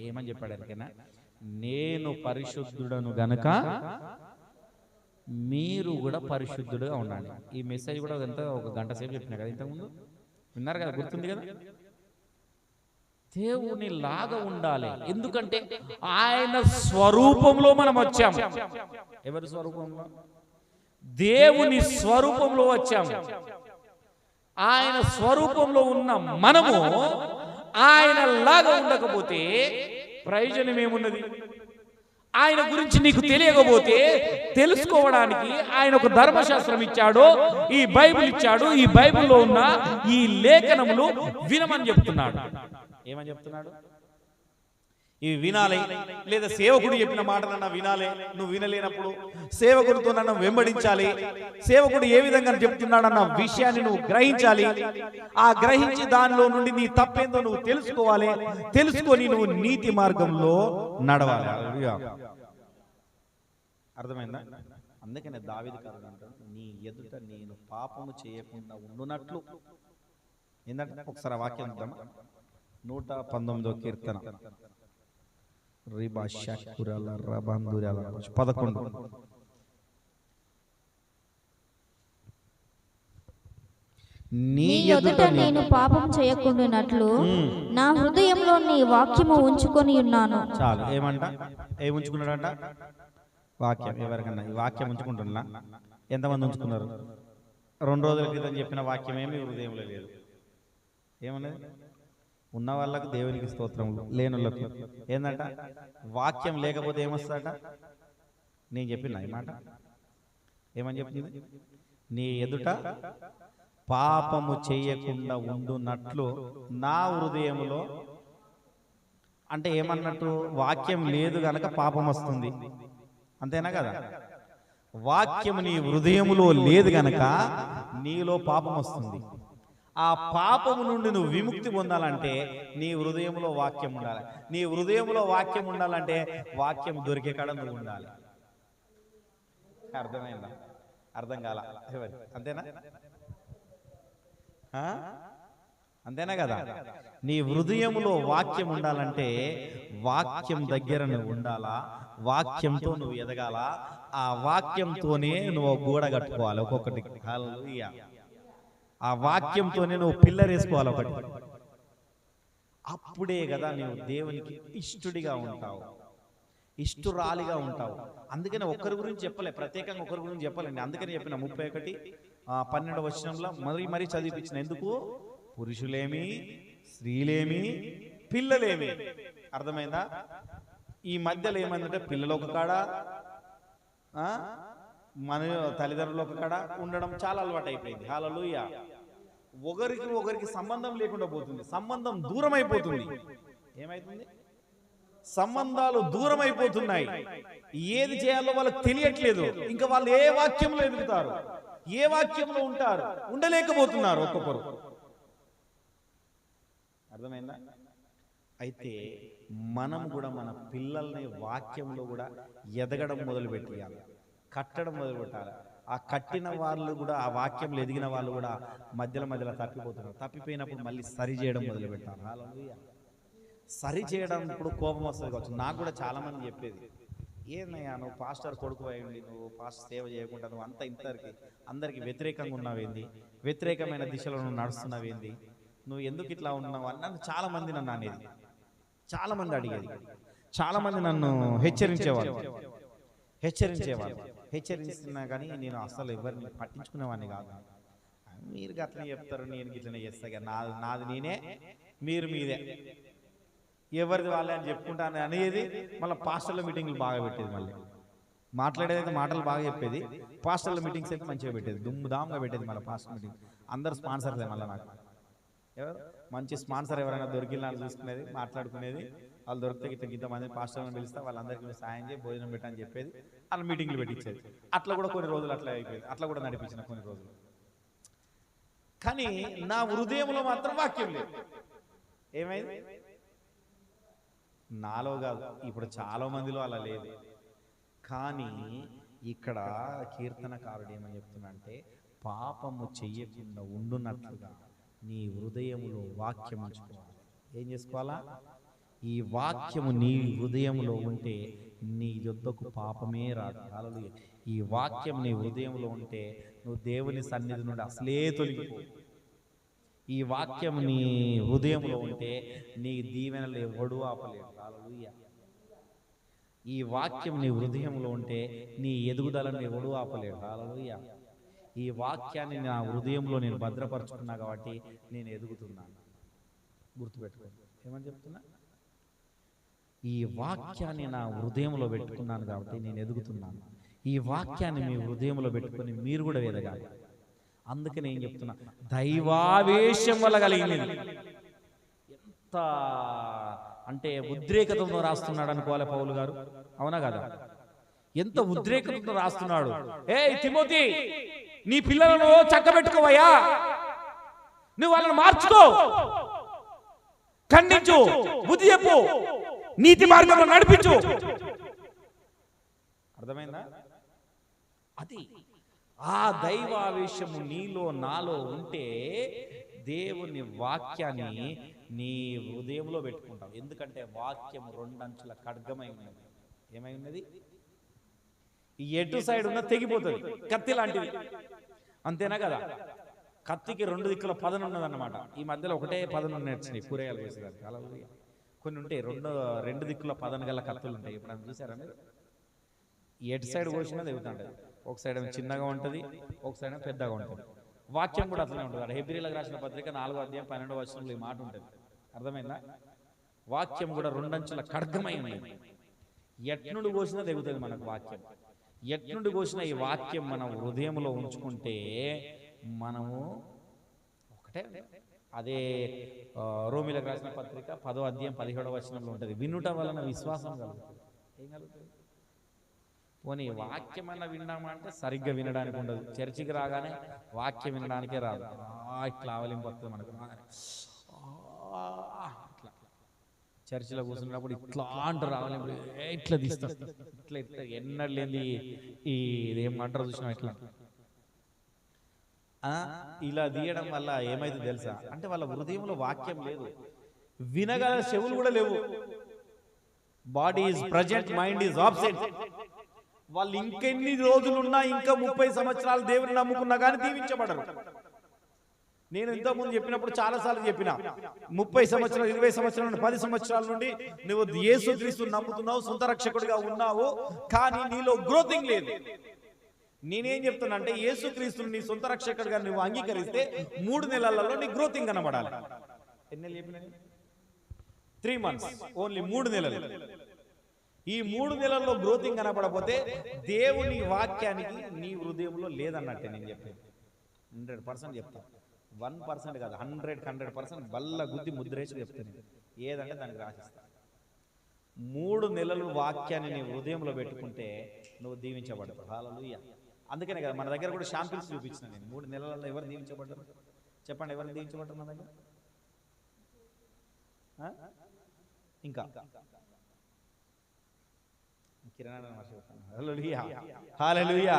ఏమని చెప్పాడు ఎవరికైనా? నేను పరిశుద్ధుడను గనక మీరు కూడా పరిశుద్ధుడుగా ఉండండి. ఈ మెసేజ్ కూడా ఎంత ఒక గంట సేపు చెప్పినా కదా, ఇంతకుముందు విన్నారు కదా, గుర్తుంది కదా. దేవుని లాగా ఉండాలి, ఎందుకంటే ఆయన స్వరూపంలో మనం వచ్చాము. ఎవరి స్వరూపంలో? దేవుని స్వరూపంలో వచ్చాము. ఆయన స్వరూపంలో ఉన్న మనము ఆయన లాగా ఉండకపోతే ప్రయోజనం ఏమున్నది? ఆయన గురించి నీకు తెలియకపోతే తెలుసుకోవడానికి ఆయన ఒక ధర్మశాస్త్రం ఇచ్చాడు, ఈ బైబిల్ ఇచ్చాడు. ఈ బైబిల్లో ఉన్న ఈ లేఖనములు వినమని చెప్తున్నాడు. ఏమని చెప్తున్నాడు? ఇవి వినాలి, లేదా సేవకుడు చెప్పిన మాటనన్నా వినాలి. నువ్వు వినలేనప్పుడు సేవకుడితో నన్ను వెంబడించాలి. సేవకుడు ఏ విధంగా చెప్తున్నాడన్న విషయాన్ని నువ్వు గ్రహించాలి. ఆ గ్రహించి దానిలో నుండి నీ తప్పేందో నువ్వు తెలుసుకోవాలి. తెలుసుకొని నువ్వు నీతి మార్గంలో నడవాలి. అర్థమైందా? అందుకనే దావీదు గారు అంటాడు, నీ ఎదుట నేను పాపము చేయకుండా ఉండునట్లు. ఏంటంటే ఒకసారి ఆ వాక్యం చూద్దాం. 119వ కీర్తన 11. నీ ఎదుట నేను పాపం చేయకుండానట్లు నా హృదయంలో నీ వాక్యము ఉంచుకొని ఉన్నాను. చాలు. ఏమంట? ఏం ఉంచుకున్నాడంట? వాక్యం. ఎవరికన్నా ఈ వాక్యం ఉంచుకుంటున్నా? ఎంతమంది ఉంచుకున్నారు? 2 రోజుల క్రితం చెప్పిన వాక్యం ఏమి హృదయంలో లేదు. ఏమన్నది? ఉన్న వాళ్ళకు దేవునికి స్తోత్రములు, లేనులకు ఏందంట? వాక్యం లేకపోతే ఏమొస్తుందట? నేను చెప్పిన ఈ మాట ఏమని చెప్తుంది? నీ ఎదుట పాపము చేయకుండా ఉండునట్లు నా హృదయములో. అంటే ఏమన్నట్టు? వాక్యం లేదు గనక పాపం వస్తుంది, అంతేనా కదా? వాక్యము నీ హృదయములో లేదు గనక నీలో పాపం వస్తుంది. ఆ పాపము నుండి నువ్వు విముక్తి పొందాలంటే నీ హృదయంలో వాక్యం ఉండాలి. నీ హృదయంలో వాక్యం ఉండాలంటే వాక్యం దొరికే కాడ నువ్వు ఉండాలి. అర్థమైందా? అర్థం కాల? అంతేనా? అంతేనా కదా? నీ హృదయంలో వాక్యం ఉండాలంటే వాక్యం దగ్గర నువ్వు ఉండాలా, వాక్యంతో నువ్వు ఎదగాల. ఆ వాక్యంతోనే నువ్వు గోడ కట్టుకోవాలి ఒక్కొక్కటి. హల్లెలూయా. ఆ వాక్యంతోనే నువ్వు పిల్లర్ వేసుకోవాలి ఒకటి. అప్పుడే కదా నువ్వు దేవునికి ఇష్టడిగా ఉంటావు, ఇష్టురాలిగా ఉంటావు. అందుకని ఒక్కరి గురించి చెప్పలే, ప్రత్యేకంగా ఒకరి గురించి చెప్పలేండి. అందుకని చెప్పిన 31:12 వచనంలో మరీ చదివిపించిన. ఎందుకు? పురుషులేమి, స్త్రీలేమి, పిల్లలేమి. అర్థమైందా? ఈ మధ్యలో ఏమైందంటే పిల్లలు ఒక కాడ, మన తల్లిదండ్రులు ఒక కాడ ఉండడం చాలా అలవాటు అయిపోయింది. హల్లెలూయా. ఒకరికి సంబంధం లేకుండా పోతుంది, సంబంధం దూరం అయిపోతుంది. ఏమైతుంది? సంబంధాలు దూరం అయిపోతున్నాయి. ఏది చేయాలో వాళ్ళకి తెలియట్లేదు. ఇంకా వాళ్ళు ఏ వాక్యంలో ఎదుగుతారు, ఏ వాక్యంలో ఉంటారు, ఉండలేకపోతున్నారు ఒక్కొక్కరు. అర్థమైందా? అయితే మనం కూడా మన పిల్లల్ని వాక్యంలో కూడా ఎదగడం మొదలు పెట్టాలి, కట్టడం మొదలు పెట్టాలి. ఆ కట్టిన వాళ్ళు కూడా, ఆ వాక్యంలో ఎదిగిన వాళ్ళు కూడా మధ్యలో తప్పిపోతున్నారు. తప్పిపోయినప్పుడు మళ్ళీ సరి చేయడం మొదలు పెట్టారు. హల్లెలూయా. సరి చేయడం ఇప్పుడు కోపం వస్తుంది కావచ్చు. నాకు కూడా చాలా మంది చెప్పేది, ఏందయ్యా నువ్వు పాస్టర్ కొడుకు అయ్యండి, నువ్వు పాస్టర్ సేవ చేయకుండా నువ్వు అంత అందరికి వ్యతిరేకంగా ఉన్నావేంది, వ్యతిరేకమైన దిశలో నువ్వు నడుస్తున్నావేంది, నువ్వు ఎందుకు ఇట్లా ఉన్నావు అని నన్ను చాలా మంది నన్ను అనేది, చాలా మంది అడిగేది, చాలా మంది నన్ను హెచ్చరించేవాళ్ళు. హెచ్చరిస్తున్నా కానీ నేను అసలు ఎవరిని పట్టించుకునేవాడిని కాదు. మీరు గట్లనే చెప్తారు, నేను గిట్లనే చేస్తా, నాది నేనే, మీరు మీదే, ఎవరిది వాళ్ళే అని చెప్పుకుంటాను అనేది. మళ్ళీ పాస్టర్ల మీటింగ్లు బాగా పెట్టేది, మళ్ళీ మాట్లాడేదైతే మాటలు బాగా చెప్పేది, పాస్టర్ల మీటింగ్స్ అయితే మంచిగా పెట్టేది, దుమ్ముదాముగా పెట్టేది. మళ్ళీ పాస్టర్ మీటింగ్ అందరు స్పాన్సర్లే. మళ్ళీ నాకు ఎవరు మంచి స్పాన్సర్ ఎవరైనా దొరికినా చూసుకునేది, మాట్లాడుకునేది. వాళ్ళు దొరికితే ఇంతమంది పాస్టర్లను పిలిస్తే వాళ్ళందరికీ సాయం చేయి, భోజనం పెట్టని చెప్పేది, వాళ్ళ మీటింగ్లు పెట్టించేది. అట్లా కూడా కొన్ని రోజులు అట్లా అయిపోయింది, అట్లా కూడా నడిపించిన కొన్ని రోజులు. కానీ నా హృదయంలో మాత్రం వాక్యం లేదు. ఏమైంది? నాలో కాదు, ఇప్పుడు చాలా మందిలో అలా లేదు. కానీ ఇక్కడ కీర్తనకారుడు ఏమని చెప్తున్నా అంటే, పాపము చెయ్యకుండా ఉండున్నట్లుగా నీ హృదయములో వాక్యం ఉంచుకోవాలి. ఏం చేసుకోవాలా? ఈ వాక్యము నీ హృదయంలో ఉంటే నీ యొద్దకు పాపమే రాదు. హల్లెలూయా. ఈ వాక్యం నీ హృదయంలో ఉంటే నువ్వు దేవుని సన్నిధి నుండి అసలే తొలగిపో. ఈ వాక్యం నీ హృదయంలో ఉంటే నీ దీవెనలు ఎవడూ ఆపలేడు. హల్లెలూయా. ఈ వాక్యం నీ హృదయంలో ఉంటే నీ ఎదుగుదలను ఎవడూ ఆపలేడు. హల్లెలూయా. ఈ వాక్యాన్ని నా హృదయంలో నేను భద్రపరుచుకున్నా కాబట్టి నేను ఎదుగుతున్నాను. గుర్తుపెట్టుకోండి, ఏమని చెప్తున్నా? ఈ వాక్యాన్ని నా హృదయంలో పెట్టుకున్నాను కాబట్టి నేను ఎదుగుతున్నాను. ఈ వాక్యాన్ని మీ హృదయంలో పెట్టుకొని మీరు కూడా ఎదగాలి. అందుకే నేను చెప్తున్నా, దైవావేశం వల్ల కలిగినది. ఎంత అంటే ఉద్రేకతతో రాస్తున్నాడు అనుకోవాలి పౌలు గారు, అవునా కదా? ఎంత ఉద్రేకతతో రాస్తున్నాడు. ఏయ్ తిమోతి, నీ పిల్లలను చక్కబెట్టుకోవయ్యా, నువ్వు వాళ్ళని మార్చుకో, ఖండించు, బుద్ధి చెప్పు, నీతి మార్గంలో నడిపించు. అర్థమైందా? అది ఆ దైవావేశము నీలో నాలో ఉంటే దేవుని వాక్యాన్ని నీ హృదయంలో పెట్టుకుంటావు. ఎందుకంటే వాక్యము రెండంచుల ఖడ్గమై ఉన్నది. ఏమై ఉన్నది? ఎటు సైడ్ ఉన్న తెగిపోతుంది, కత్తి లాంటిది. అంతేనా కదా? కత్తికి రెండు దిక్కుల పదను ఉన్నదన్నమాట. ఈ మధ్యలో ఒకటే పదను నేర్చినాయి కూరగాయలు వేసేదానికి. అలా కొన్ని ఉంటాయి రెండు దిక్కుల పదను గల కత్తులు ఉంటాయి. ఇప్పుడు చూసారా మీరు? ఎటు సైడ్ కోసినా తెగుతుంటది. ఒక సైడ్ ఏమో చిన్నగా ఉంటుంది, ఒక సైడ్ ఏమో పెద్దగా ఉంటుంది. వాక్యం కూడా అట్లనే ఉంటుంది. హెబ్రీలకు రాసిన పత్రిక 4వ అధ్యాయం 12వ వచనంలో ఈ మాట ఉంటుంది. అర్థమైందా? వాక్యం కూడా రెండంచుల ఖడ్గమై ఉన్నది. ఎట్నుండి కోసినా తెగుతుంది మనకు వాక్యం. ఎట్నుండి కోసినా ఈ వాక్యం మన హృదయంలో ఉంచుకుంటే మనము ఒకటే. అదే రోమీలకు రాసిన పత్రిక 10వ అధ్యాయం 17వ వచనంలో ఉంటుంది, వినుట వలన విశ్వాసం కలుగుతుంది. ఏం కలుగుతుంది? పోనీ వాక్యం అన్న విన్నామంటే సరిగ్గా వినడానికి ఉండదు. చర్చికి రాగానే వాక్యం వినడానికే రాదు. ఇట్లా ఆవలింపు వస్తుంది మనకు. ఇట్లా చర్చిలో కూర్చున్నప్పుడు ఇట్లా అంటారు, ఆవలింపు ఇట్లా తీస్తారు, ఇట్లా ఇట్లా ఎన్నడూ లేని ఇదేమంటారు చూసినా ఇట్లా ఇలా తీయడం వల్ల ఏమైతే తెలుసా? అంటే వాళ్ళ హృదయంలో వాక్యం లేదు, వినగల చెవులు కూడా లేవు. Body is present, mind is absent. వాళ్ళు ఇంకెన్ని రోజులున్నా, ఇంకా 30 సంవత్సరాలు దేవుని నమ్ముకున్నా కానీ దీవించబడరు. నేను ఇంతకుముందు చెప్పినప్పుడు చాలాసార్లు చెప్పిన, 30 సంవత్సరాలు, 20 సంవత్సరాలు, 10 సంవత్సరాల నుండి నువ్వు యేసుక్రీస్తుని నమ్ముతున్నావు, సొంత రక్షకుడిగా ఉన్నావు, కానీ నీలో గ్రోతింగ్ లేదు. నేనేం చెప్తున్నా అంటే, యేసుక్రీస్తుని నీ సొంత రక్షకుడిగా నువ్వు అంగీకరిస్తే 3 నెలలలో నీ గ్రోతింగ్ కనబడాలి. ఎన్ని నెలలు చెప్పిన? 3 months, ఓన్లీ 3 నెలలు. ఈ 3 నెలల్లో గ్రోతింగ్ కనపడపోతే దేవుని వాక్యానికి నీ హృదయంలో లేదన్నట్టే. నేను చెప్పేది 100% చెప్తాను, 1% కాదు, 100% బల్ల గుద్ది ముద్రేసి చెప్తాను. ఏదంటే దానికి రాసిస్తా. 3 నెలలు వాక్యాన్ని నీ హృదయంలో పెట్టుకుంటే నువ్వు దీవించబడతావు. హల్లెలూయా. అందుకనే కదా మన దగ్గర కూడా శాంపిల్స్ చూపించిన నేను. 3 నెలలలో ఎవరు దీవించబడ్డారు చెప్పండి? ఎవరు దీవించబడ్డారు మన దగ్గర? ఇంకా కిరణాన్ని మర్చిపోతాను. హల్లెలూయా, హల్లెలూయా.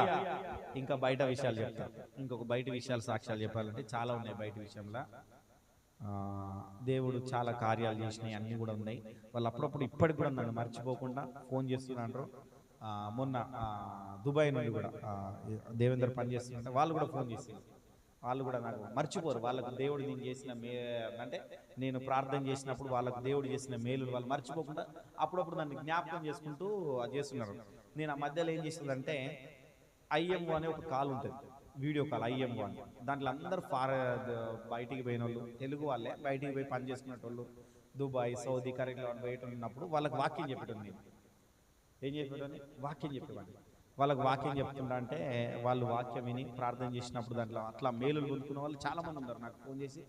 ఇంకా బయట విషయాలు చెప్తాను. ఇంకొక బయట విషయాలు సాక్ష్యాలు చెప్పాలంటే చాలా ఉన్నాయి. బయట విషయంలో దేవుడు చాలా కార్యాలు చేసినాయి, అన్నీ కూడా ఉన్నాయి. వాళ్ళు అప్పుడప్పుడు ఇప్పటికి కూడా నన్ను మర్చిపోకుండా ఫోన్ చేస్తున్నారు. మొన్న దుబాయ్ నుండి కూడా దేవేందర్ పని చేస్తున్నట్టు వాళ్ళు కూడా ఫోన్ చేసింది. వాళ్ళు కూడా నాకు మర్చిపోరు. వాళ్ళకు దేవుడు నేను చేసిన అంటే నేను ప్రార్థన చేసినప్పుడు వాళ్ళకు దేవుడు చేసిన మేలు వాళ్ళు మర్చిపోకుండా అప్పుడప్పుడు నన్ను జ్ఞాపకం చేసుకుంటూ చేస్తున్నారు. నేను ఆ మధ్యలో ఏం చేసిందంటే IMO అనే ఒక కాల్ ఉంటుంది, వీడియో కాల్ IMO అని. దాంట్లో అందరూ బయటికి పోయిన వాళ్ళు, తెలుగు వాళ్ళే బయటికి పోయి పని చేసుకునేటోళ్ళు, దుబాయ్, సౌదీ, కరెక్ట్గా బయట ఉన్నప్పుడు వాళ్ళకి వాక్యం చెప్పేటోళ్ళు. నేను ఏం చెప్పేటోని వాక్యం చెప్పేవాడిని. వాళ్ళకి వాక్యం చెప్తుంటా అంటే వాళ్ళు వాక్యం విని ప్రార్థన చేసినప్పుడు దాంట్లో అట్లా మేలులు పొందుకున్న వాళ్ళు చాలా మంది ఉన్నారు. నాకు ఫోన్ చేసి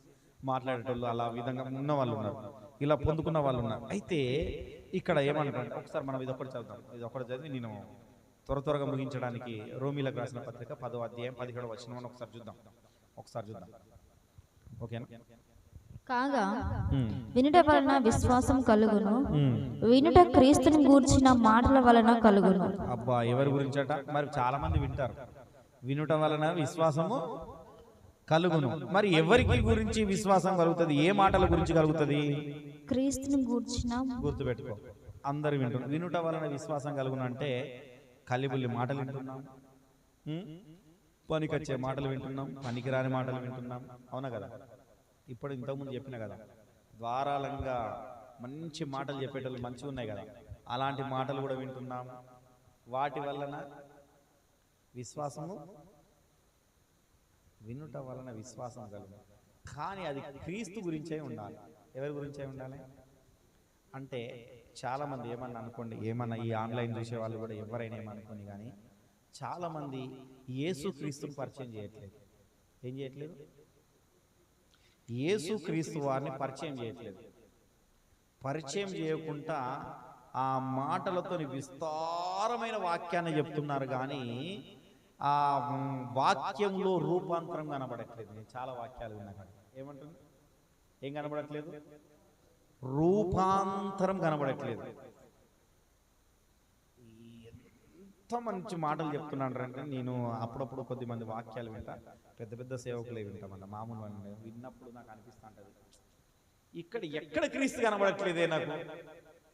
మాట్లాడేటోళ్ళు అలా విధంగా ఉన్న వాళ్ళు ఉన్నారు, ఇలా పొందుకున్న వాళ్ళు ఉన్నారు. అయితే ఇక్కడ ఏమంటారంటే ఒకసారి మనం ఇది ఒకటి చదువుతాం. ఇది ఒకటి చదివి నేను త్వరగా ముగించడానికి రోమీలకు రాసిన పత్రిక 10వ అధ్యాయం 17వ వచనం ఒకసారి చూద్దాం. ఓకేనా? కాగా వినుట వలన విశ్వాసం కలుగును, వినుట క్రీస్తుని గూర్చిన మాటల వలన కలుగును. అబ్బా, ఎవరి గురించట? మరి చాలా మంది వింటారు, వినుట వలన విశ్వాసము కలుగును. మరి ఎవరికి గురించి విశ్వాసం కలుగుతుంది? ఏ మాటల గురించి కలుగుతుంది? క్రీస్తుని గూర్చిన. గుర్తుపెట్టుకో, అందరు వింటున్నారు. వినుట వలన విశ్వాసం కలుగును అంటే కలిబుల్లి మాటలు వింటున్నాం, పనికొచ్చే మాటలు వింటున్నాం, పనికిరాని మాటలు వింటున్నాం. అవునా కదా? ఇప్పుడు ఇంతకుముందు చెప్పిన కదా, ధారాళంగా మంచి మాటలు చెప్పేటోళ్ళు మంచిగా ఉన్నాయి కదా, అలాంటి మాటలు కూడా వింటున్నాం. వాటి వలన విశ్వాసము, వినుట వలన విశ్వాసం కలుగు. కానీ అది క్రీస్తు గురించే ఉండాలి. ఎవరి గురించే ఉండాలి అంటే చాలామంది ఏమన్నా అనుకోండి, ఏమన్నా ఈ ఆన్లైన్ చూసే వాళ్ళు కూడా ఎవరైనా ఏమనుకోని, కానీ చాలామంది యేసు క్రీస్తుని పరిచయం చేయట్లేదు. ఏం చేయట్లేదు? యేసు క్రీస్తు వారిని పరిచయం చేయట్లేదు. పరిచయం చేయకుండా ఆ మాటలతో విస్తారమైన వాక్యాన్ని చెప్తున్నారు, కానీ ఆ వాక్యంలో రూపాంతరం కనబడట్లేదు. నేను చాలా వాక్యాలు విన్నా, ఏమంటుంది? ఏం కనబడట్లేదు? రూపాంతరం కనబడట్లేదు. ఎంత మంచి మాటలు చెప్తున్నాడు అంటే, నేను అప్పుడప్పుడు కొద్దిమంది వాక్యాలు వింటా, పెద్ద పెద్ద సేవకులే వింటామన్న, మామూలు వాళ్ళు విన్నప్పుడు నాకు అనిపిస్తూ ఉంటుంది, ఎక్కడ క్రీస్తు కనబడట్లేదే నాకు.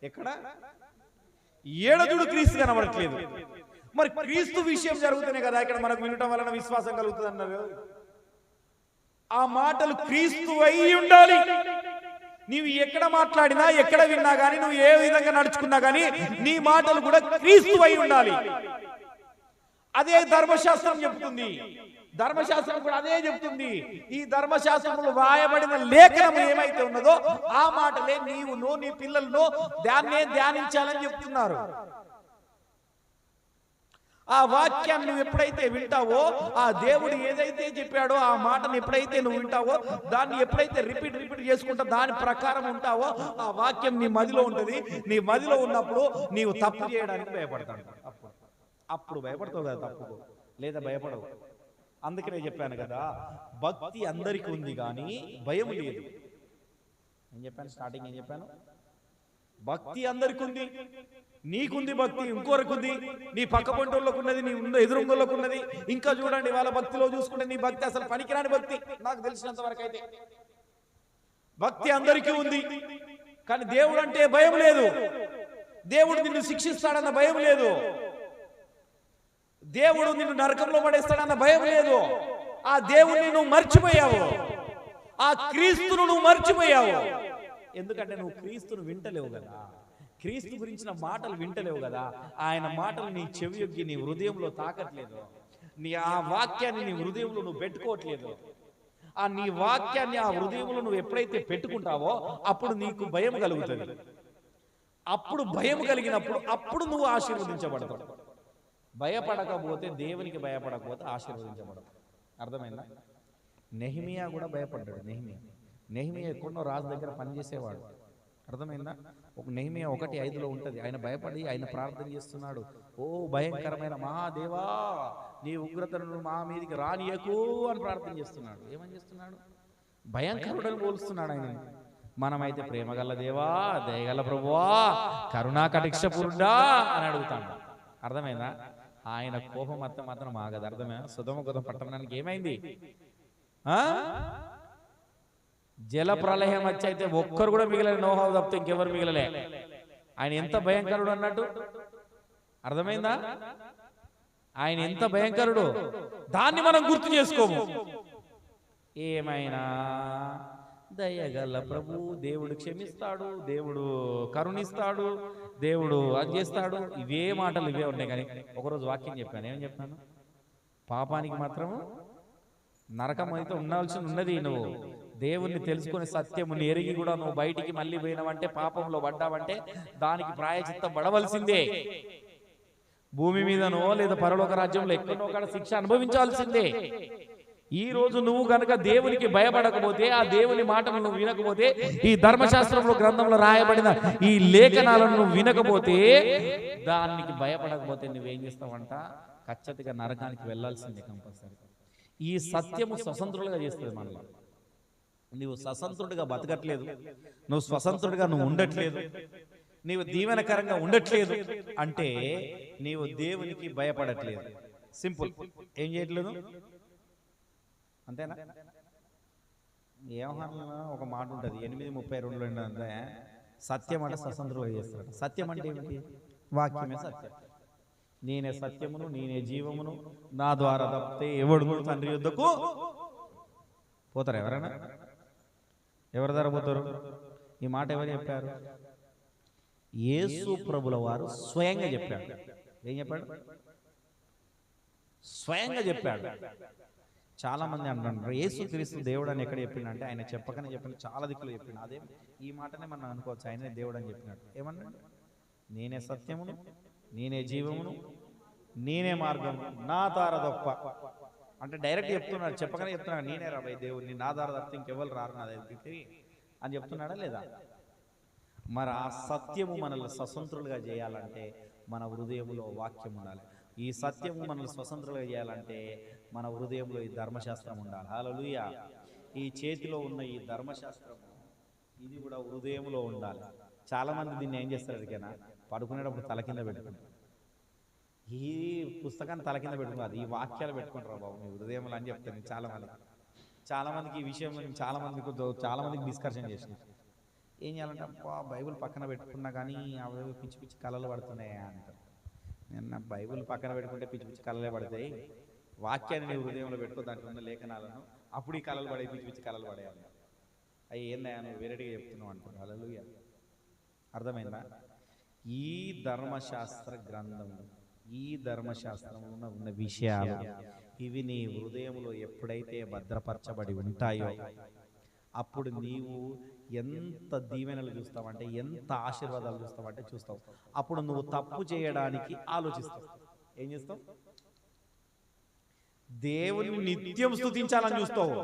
ఎక్కడ ఏడదుడు క్రీస్తు కనబడట్లేదు. మరి క్రీస్తు విషయం జరుగుతూనే కదా ఇక్కడ మనకు వినటం వలన విశ్వాసం కలుగుతుంది అన్నారు. ఆ మాటలు క్రీస్తు అయి ఉండాలి. నీవు ఎక్కడ మాట్లాడినా, ఎక్కడ విన్నా కానీ, నువ్వు ఏ విధంగా నడుచుకున్నా కానీ నీ మాటలు కూడా క్రీస్తు అయి ఉండాలి. అదే ధర్మశాస్త్రం చెప్తుంది. ధర్మశాస్త్రం కూడా అదే చెప్తుంది. ఈ ధర్మశాస్త్రంలో రాయబడిన లేఖనం ఏమైతే ఉన్నదో ఆ మాటలే నీవును నీ పిల్లలను దాన్నే ధ్యానించాలని చెప్తున్నారు. ఆ వాక్యాన్ని నువ్వు ఎప్పుడైతే వింటావో, ఆ దేవుడు ఏదైతే చెప్పాడో ఆ మాటను ఎప్పుడైతే నువ్వు వింటావో, దాన్ని ఎప్పుడైతే రిపీట్ చేసుకుంటా దాని ప్రకారం ఉంటావో, ఆ వాక్యం నీ మదిలో ఉంటుంది. నీ మదిలో ఉన్నప్పుడు నీవు తప్పు చేయడానికి భయపడతాడు. అప్పుడు భయపడతావు కదా తప్పుకు, లేదా భయపడవు. అందుకనే చెప్పాను కదా, భక్తి అందరికీ ఉంది కానీ భయం లేదు. నేను చెప్పాను స్టార్టింగ్, ఏం చెప్పాను? భక్తి అందరికీ ఉంది. నీకుంది భక్తి, ఇంకొరకు ఉంది, నీ పక్క పొంటోళ్ళకు ఉన్నది, నీ ఎదురుంగోళ్ళకు ఉన్నది. ఇంకా చూడండి, వాళ్ళ భక్తిలో చూసుకుంటే నీ భక్తి అసలు పనికిరాని భక్తి. నాకు తెలిసినంత వరకు అయితే భక్తి అందరికీ ఉంది, కానీ దేవుడు అంటే భయం లేదు. దేవుడు నిన్ను శిక్షిస్తాడన్న భయం లేదు. దేవుడు నిన్ను నరకంలో పడేస్తాడన్న భయం లేదు. ఆ దేవుడిని నువ్వు మర్చిపోయావు, ఆ క్రీస్తును నువ్వు మర్చిపోయావు. ఎందుకంటే నువ్వు క్రీస్తును వింటలేవు కదా, క్రీస్తు గురించిన మాటలు వింటలేవు కదా. ఆయన మాటలు నీ చెవి యొగ్గి నీ హృదయంలో తాకట్లేదు. ఆ వాక్యాన్ని నీ హృదయంలో నువ్వు పెట్టుకోవట్లేదు. నీ వాక్యాన్ని ఆ హృదయంలో నువ్వు ఎప్పుడైతే పెట్టుకుంటావో అప్పుడు నీకు భయం కలుగుతుంది. అప్పుడు భయం కలిగినప్పుడు అప్పుడు నువ్వు ఆశీర్వదించబడతావు. భయపడకపోతే, దేవునికి భయపడకపోతే ఆశీర్వదించబడతావు. అర్థమైందా? నెహెమియా కూడా భయపడ్డాడు. నెహెమియా ఎక్కడో రాజు దగ్గర పనిచేసేవాడు. అర్థమైందా? ఒక నెహెమియా 1:5 ఉంటుంది. ఆయన భయపడి ఆయన ప్రార్థన చేస్తున్నాడు. ఓ భయంకరమైన మహాదేవా, నీ ఉగ్రతను మా మీదికి రానియకు అని ప్రార్థన చేస్తున్నాడు. ఏమని చేస్తున్నాడు? భయంకరుడని పోలుస్తున్నాడు ఆయన. మనమైతే ప్రేమగల దేవా, దయగల ప్రభువా, కరుణా కటాక్షపూర్ణుడా అని అడుగుతాడు. అర్థమైందా? ఆయన కోపం మాత్రం ఆగదు. అర్థమైనా? సుధమ గుధ పట్టణానికి ఏమైంది? జల ప్రళయం వచ్చి అయితే ఒక్కరు కూడా మిగిలలే, నోహావు తప్పితే ఇంకెవరు మిగిలలే. ఆయన ఎంత భయంకరుడు అన్నట్టు అర్థమైందా? ఆయన ఎంత భయంకరుడు దాన్ని మనం గుర్తు చేసుకోము. ఏమైనా దయగల ప్రభు, దేవుడు క్షమిస్తాడు, దేవుడు కరుణిస్తాడు, దేవుడు అది చేస్తాడు, ఇవే మాటలు ఇవే ఉన్నాయి. కానీ ఒకరోజు వాక్యం చెప్పాను, ఏమని చెప్పాను? పాపానికి మాత్రము నరకం అయితే ఉండాల్సి ఉన్నది. నువ్వు దేవుణ్ణి తెలుసుకునే సత్యముని ఎరిగి కూడా నువ్వు బయటికి మళ్ళీ పోయినావంటే, పాపంలో పడ్డావంటే దానికి ప్రాయచిత్తం పడవలసిందే. భూమి మీదనో లేదా పరలోక రాజ్యంలో ఎక్కడో ఒక శిక్ష అనుభవించాల్సిందే. ఈ రోజు నువ్వు గనక దేవునికి భయపడకపోతే, ఆ దేవుని మాటలు నువ్వు వినకపోతే, ఈ ధర్మశాస్త్రంలో గ్రంథంలో రాయబడిన ఈ లేఖనాలను నువ్వు వినకపోతే, దానికి భయపడకపోతే నువ్వేం చేస్తావంట? ఖచ్చితంగా నరకానికి వెళ్ళాల్సిందే కంపల్సరీ. ఈ సత్యము స్వతంత్రులుగా చేస్తుంది మనలో. నువ్వు స్వతంత్రుడిగా బతకట్లేదు, నువ్వు స్వతంత్రుడిగా నువ్వు ఉండట్లేదు, నీవు దీవెనకరంగా ఉండట్లేదు అంటే నీవు దేవునికి భయపడట్లేదు. సింపుల్. ఏం చేయట్లేదు? అంతేనా? ఏమన్నా ఒక మాట ఉంటుంది 8:32 అంటే, సత్యం అంటే స్వతంత్రులుగా చేస్తాడు. సత్యం అంటే ఏమిటి? వాక్యమే సత్యం. నేనే సత్యమును, నేనే జీవమును, నా ద్వారా తప్పితే ఎవడు తండ్రి యుద్ధకు పోతారు. ఎవరైనా ఎవరి ద్వారా పోతారు? ఈ మాట ఎవరు చెప్పారు? యేసు ప్రభుల వారు స్వయంగా చెప్పాడు. ఏం చెప్పాడు? స్వయంగా చెప్పాడు. చాలా మంది అంటున్నారు యేసు క్రీస్తు దేవుడు అని ఎక్కడ చెప్పిండంటే, ఆయన చెప్పకనే చెప్పిన చాలా దిక్కులు చెప్పిండు. అదే ఈ మాటనే మనం అనుకోవచ్చు, ఆయనే దేవుడు అని చెప్పినట్టు. ఏమన్నాడు? నేనే సత్యమును, నేనే జీవమును, నేనే మార్గము, నా ద్వారా తప్ప అంటే డైరెక్ట్ చెప్తున్నాడు, చెప్పకనే చెప్తున్నాడు. నేనే రాబాయి దేవుడిని, నా ద్వారా తప్ప ఇంకెవరు రారు నా దగ్గరికి అని చెప్తున్నాడా లేదా? మరి ఆ సత్యము మనల్ని స్వతంత్రులుగా చేయాలంటే మన హృదయంలో వాక్యం ఉండాలి. ఈ సత్యము మనల్ని స్వతంత్రులుగా చేయాలంటే మన హృదయంలో ఈ ధర్మశాస్త్రం ఉండాలి. హల్లెలూయా. ఈ చేతిలో ఉన్న ఈ ధర్మశాస్త్రం ఇది కూడా హృదయంలో ఉండాలి. చాలా మంది దీన్ని ఏం చేస్తారు? అడిగినా పడుకునేటప్పుడు తల కింద పెట్టుకుంటారు. ఈ పుస్తకాన్ని తల కింద పెట్టుకున్నారు, ఈ వాక్యాలు పెట్టుకుంటారు బాబు మీ హృదయంలో అని చెప్తాను. చాలా మందికి ఈ విషయం చాలా మందికి డిస్కషన్ చేసినారు. ఏం చేయాలంటే, అబ్బా బైబుల్ పక్కన పెట్టుకున్నా కానీ అవి పిచ్చి పిచ్చి కళలు పడుతున్నాయా అంటారు. నేను బైబుల్ పక్కన పెట్టుకుంటే పిచ్చి పిచ్చి కళలే పడతాయి, వాక్యాన్ని నీ హృదయంలో పెట్టుకో, దాంట్లో ఉన్న లేఖనాలను, అప్పుడు ఈ కళలు పడే పిచ్చి పిచ్చి కళలు పడేయాలి. అవి ఏందయ్యా నువ్వు వెరైటీగా చెప్తున్నావు అంటారు. హల్లెలూయా. అర్థమైందా? ఈ ధర్మశాస్త్ర గ్రంథము, ఈ ధర్మశాస్త్రంలో ఉన్న విషయాలు ఇవి నీ హృదయంలో ఎప్పుడైతే భద్రపరచబడి ఉంటాయో అప్పుడు నీవు ఎంత దీవెనలు చూస్తావంటే, ఎంత ఆశీర్వాదాలు చూస్తావంటే చూస్తావు. అప్పుడు నువ్వు తప్పు చేయడానికి ఆలోచిస్తావు. ఏం చేస్తావు? దేవుని నిత్యం స్తుతించాలని చూస్తావు.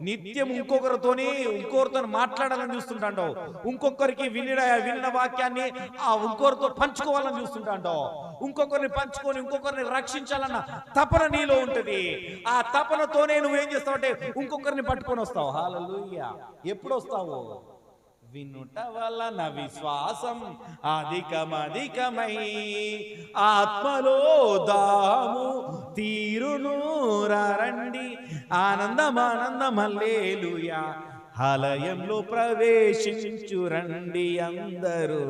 నిత్యం ఇంకొకరితో మాట్లాడాలని చూస్తుంటావు. ఇంకొకరికి విన్న వాక్యాన్ని ఆ ఇంకొకరితో పంచుకోవాలని చూస్తుంటావు. ఇంకొకరిని పంచుకొని ఇంకొకరిని రక్షించాలన్న తపన నీలో ఉంటది. ఆ తపనతోనే నువ్వేం చేస్తావు అంటే ఇంకొకరిని పట్టుకొని వస్తావు. హల్లెలూయా. ఎప్పుడు వస్తావు? వినుట వలన విశ్వాసం అధికమై ఆత్మలో దాము తీరును రండి ఆనందం హల్లెలూయా ఆలయంలో ప్రవేశించు రండి అందరూ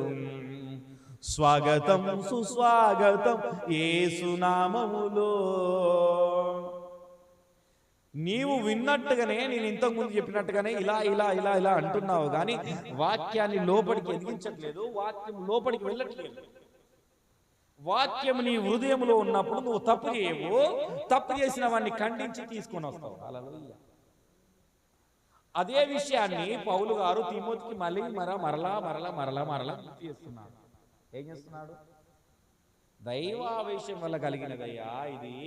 స్వాగతం సుస్వాగతం యేసు నామములో. నీవు విన్నట్టుగానే, నేను ఇంతకుముందు చెప్పినట్టుగానే ఇలా ఇలా ఇలా ఇలా అంటున్నావు, కానీ వాక్యాన్ని లోపలికి ఎదిగించట్లేదు, వాక్యం లోపలికి వెళ్ళట్లేదు. వాక్యం నీ హృదయంలో ఉన్నప్పుడు నువ్వు తప్పు చేయవు, తప్పు చేసిన వాడిని ఖండించి తీసుకొని వస్తావు. హల్లెలూయా. అదే విషయాన్ని పౌలు గారు తిమోతికి మళ్ళీ మరలా చేస్తున్నాడు. ఏం చేస్తున్నాడు? దైవావేశం వల్ల కలిగినదయ్యా ఇది,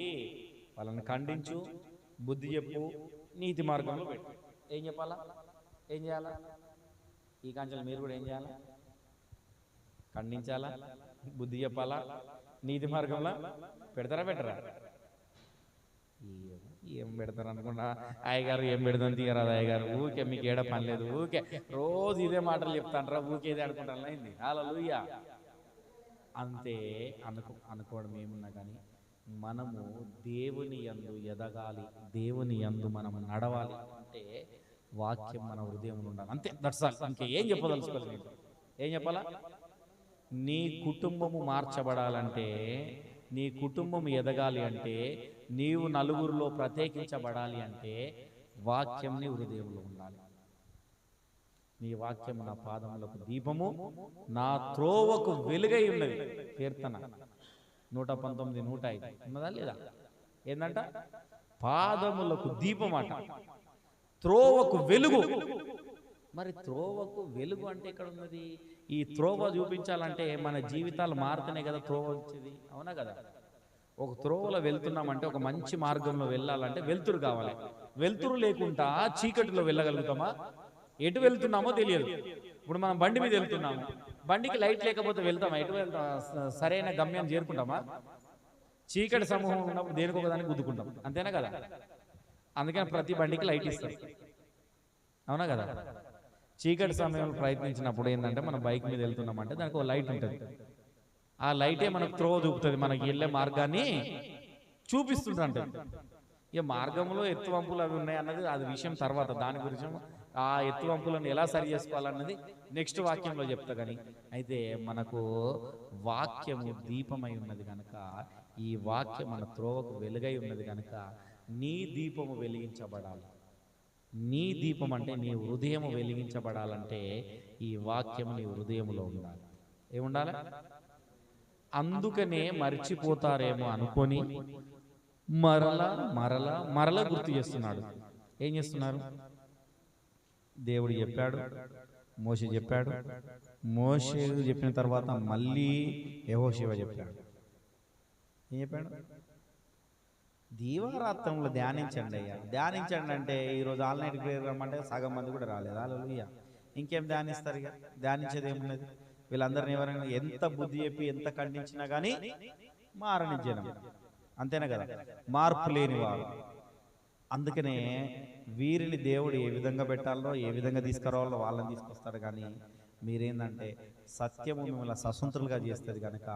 వాళ్ళని ఖండించు, బుద్ధి చెప్పు, నీతి మార్గంలో పెట్టు. ఏం చెప్పాలా? ఏం చేయాలా? ఈ కాంచెలు మీరు కూడా ఏం చేయాలా? ఖండించాలా, బుద్ధి చెప్పాలా, నీతి మార్గంలో పెడతారా పెట్టరా? ఏం పెడతారు అనుకున్నా అయ్యగారు, ఏం పెడతాను తీయరాదు అయ్యగారు, ఊకే మీకు ఏడ పని లేదు, ఊకే రోజు ఇదే మాటలు చెప్తాంటారా, ఊకే ఇదే అనుకుంటాను. అయింది. హల్లెలూయా. అంతే అనుకోవడం ఏమున్నా కానీ మనము దేవుని యందు ఎదగాలి, దేవుని యందు మనం నడవాలి అంటే వాక్యం మన హృదయంలో ఉండాలి. అంతే, దట్స్ ఆల్. ఇంకేం చెప్పదలుచుకోలేదు నేను. ఏం చెప్పాలా? నీ కుటుంబము మార్చబడాలంటే, నీ కుటుంబం ఎదగాలి అంటే, నీవు నలుగురిలో ప్రత్యేకించబడాలి అంటే వాక్యం నీ హృదయంలో ఉండాలి. నీ వాక్యం నా పాదములకు దీపము, నా త్రోవకు వెలుగై ఉన్నది. కీర్తన 119, 105 ఉన్నదా లేదా? ఏందంట? పాదములకు దీపమాట, త్రోవకు వెలుగు. మరి త్రోవకు వెలుగు అంటే ఎక్కడ ఉన్నది? ఈ త్రోవ చూపించాలంటే మన జీవితాలు మారుతనే కదా త్రోవ వచ్చేది, అవునా కదా? ఒక త్రోవలో వెళ్తున్నామంటే, ఒక మంచి మార్గంలో వెళ్ళాలంటే వెలుతురు కావాలి. వెలుతురు లేకుండా చీకటిలో వెళ్ళగలుగుతామా? ఎటు వెళ్తున్నామో తెలియదు. ఇప్పుడు మనం బండి మీద వెళ్తున్నాము, బండికి లైట్ లేకపోతే వెళ్తామా? ఎటు వెళ్తాం? సరైన గమ్యం చేరుకుంటామా? చీకటి సమూహం ఉన్నప్పుడు దేనికి ఒకదానికి గుద్దుకుంటాం, అంతేనా కదా? అందుకని ప్రతి బండికి లైట్ ఇస్తారు, అవునా కదా? చీకటి సమయంలో ప్రయత్నించినప్పుడు ఏంటంటే, మనం బైక్ మీద వెళ్తున్నామంటే దానికి ఒక లైట్ ఉంటుంది. ఆ లైటే మనకు త్రోవ చూపుతుంది, మనకి వెళ్ళే మార్గాన్ని చూపిస్తుంటే. ఇక మార్గంలో ఎత్తువంపులు అవి ఉన్నాయి అన్నది అది విషయం తర్వాత, దాని గురించి ఆ ఎత్తువంపులను ఎలా సరి చేసుకోవాలన్నది నెక్స్ట్ వాక్యంలో చెప్తా. కానీ అయితే మనకు వాక్యము దీపమై ఉన్నది కనుక, ఈ వాక్యం మన త్రోవకు వెలుగై ఉన్నది కనుక నీ దీపము వెలిగించబడాలి. నీ దీపం అంటే నీ హృదయము వెలిగించబడాలంటే ఈ వాక్యము నీ హృదయంలో ఉండాలి. ఏముండాలి? అందుకనే మర్చిపోతారేమో అనుకొని మరలా మరలా మరలా గుర్తు చేస్తున్నాడు. ఏం చేస్తున్నారు? దేవుడు చెప్పాడు, మోషే చెప్పాడు, మోషే చెప్పిన తర్వాత మళ్ళీ యెహోషువ చెప్పాడు. ఏం చెప్పాడు? దీవారాత్రంలో ధ్యానించండి అయ్యా, ధ్యానించండి అంటే ఈరోజు ఆల్ నైట్ ప్రేయర్ రమ్మంటే సగం మంది కూడా రాలేదు. హల్లెలూయా. ఇంకేం ధ్యానిస్తారు? ఇక ధ్యానించేది ఏమున్నది? వీళ్ళందరినీ ఎవరైనా ఎంత బుద్ధి చెప్పి ఎంత ఖండించినా కానీ మారని జనం, అంతేనా కదా? మార్పు లేని వారు. అందుకనే వీరిని దేవుడు ఏ విధంగా పెట్టాలో, ఏ విధంగా తీసుకురావాలో వాళ్ళని తీసుకొస్తాడు. కానీ మీరేందంటే సత్యము మిమ్మల్ని స్వతంత్రులుగా చేస్తుంది కనుక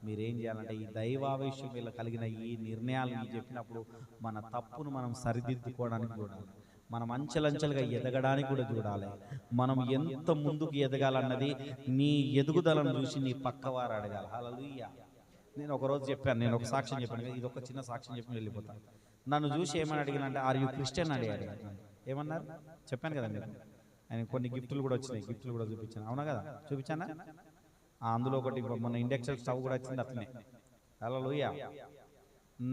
మీరేం చేయాలంటే ఈ దైవావేశం వీళ్ళ కలిగిన ఈ నిర్ణయాలను చెప్పినప్పుడు మన తప్పును మనం సరిదిద్దుకోవడానికి చూడాలి, మనం అంచెలంచెలుగా ఎదగడానికి కూడా చూడాలి. మనం ఎంత ముందుకు ఎదగాలన్నది నీ ఎదుగుదలను చూసి నీ పక్కవారు అడగాలి. హల్లెలూయా. నేను ఒకరోజు చెప్పాను, నేను ఒక సాక్ష్యం చెప్పాను, ఇది ఒక చిన్న సాక్ష్యం చెప్పి వెళ్ళిపోతాను. నన్ను చూసి ఏమని అడిగినంటే, ఆర్ యూ క్రిస్టియన్ అడిగాడు. ఏమన్నారు? చెప్పాను కదా మీరు. ఆయన కొన్ని గిఫ్ట్లు కూడా వచ్చినాయి, గిఫ్ట్లు కూడా చూపించాను, అవునా కదా? చూపించానా? అందులో ఒకటి మొన్న ఇండక్షన్ స్టవ్ కూడా వచ్చింది అట్లనే. హల్లెలూయా.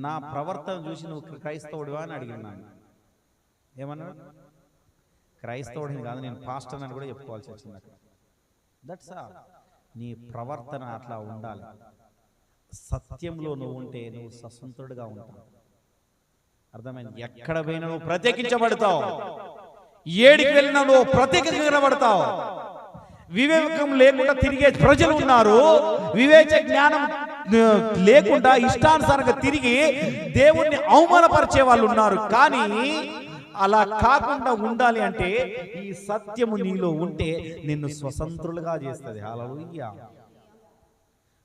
నా ప్రవర్తన చూసి నువ్వు క్రైస్తవుడివా అని అడిగినాను. ఏమన్నాడు? క్రైస్తవుడిని కాదు, నేను పాస్టర్ అని కూడా చెప్పుకోవాల్సి వచ్చింది అక్కడ. That's all. నీ ప్రవర్తన అట్లా ఉండాలి. సత్యంలో నువ్వు ఉంటే నువ్వు స్వతంత్రుడిగా ఉంటావు. అర్థమైంది? ఎక్కడ పోయినా నువ్వు ప్రత్యేకించబడతావు, ఏడికి వెళ్ళినా నువ్వు ప్రత్యేకించబడతావు. వివేకం లేకుండా తిరిగే ప్రజలు ఉన్నారు, వివేచ జ్ఞానం లేకుండా ఇష్టానుసారంగా తిరిగి దేవుణ్ణి అవమానపరిచే వాళ్ళు ఉన్నారు. కానీ అలా కాకుండా ఉండాలి అంటే ఈ సత్యము నీలో ఉంటే నిన్ను స్వతంత్రులుగా చేస్తుంది. హల్లెలూయా.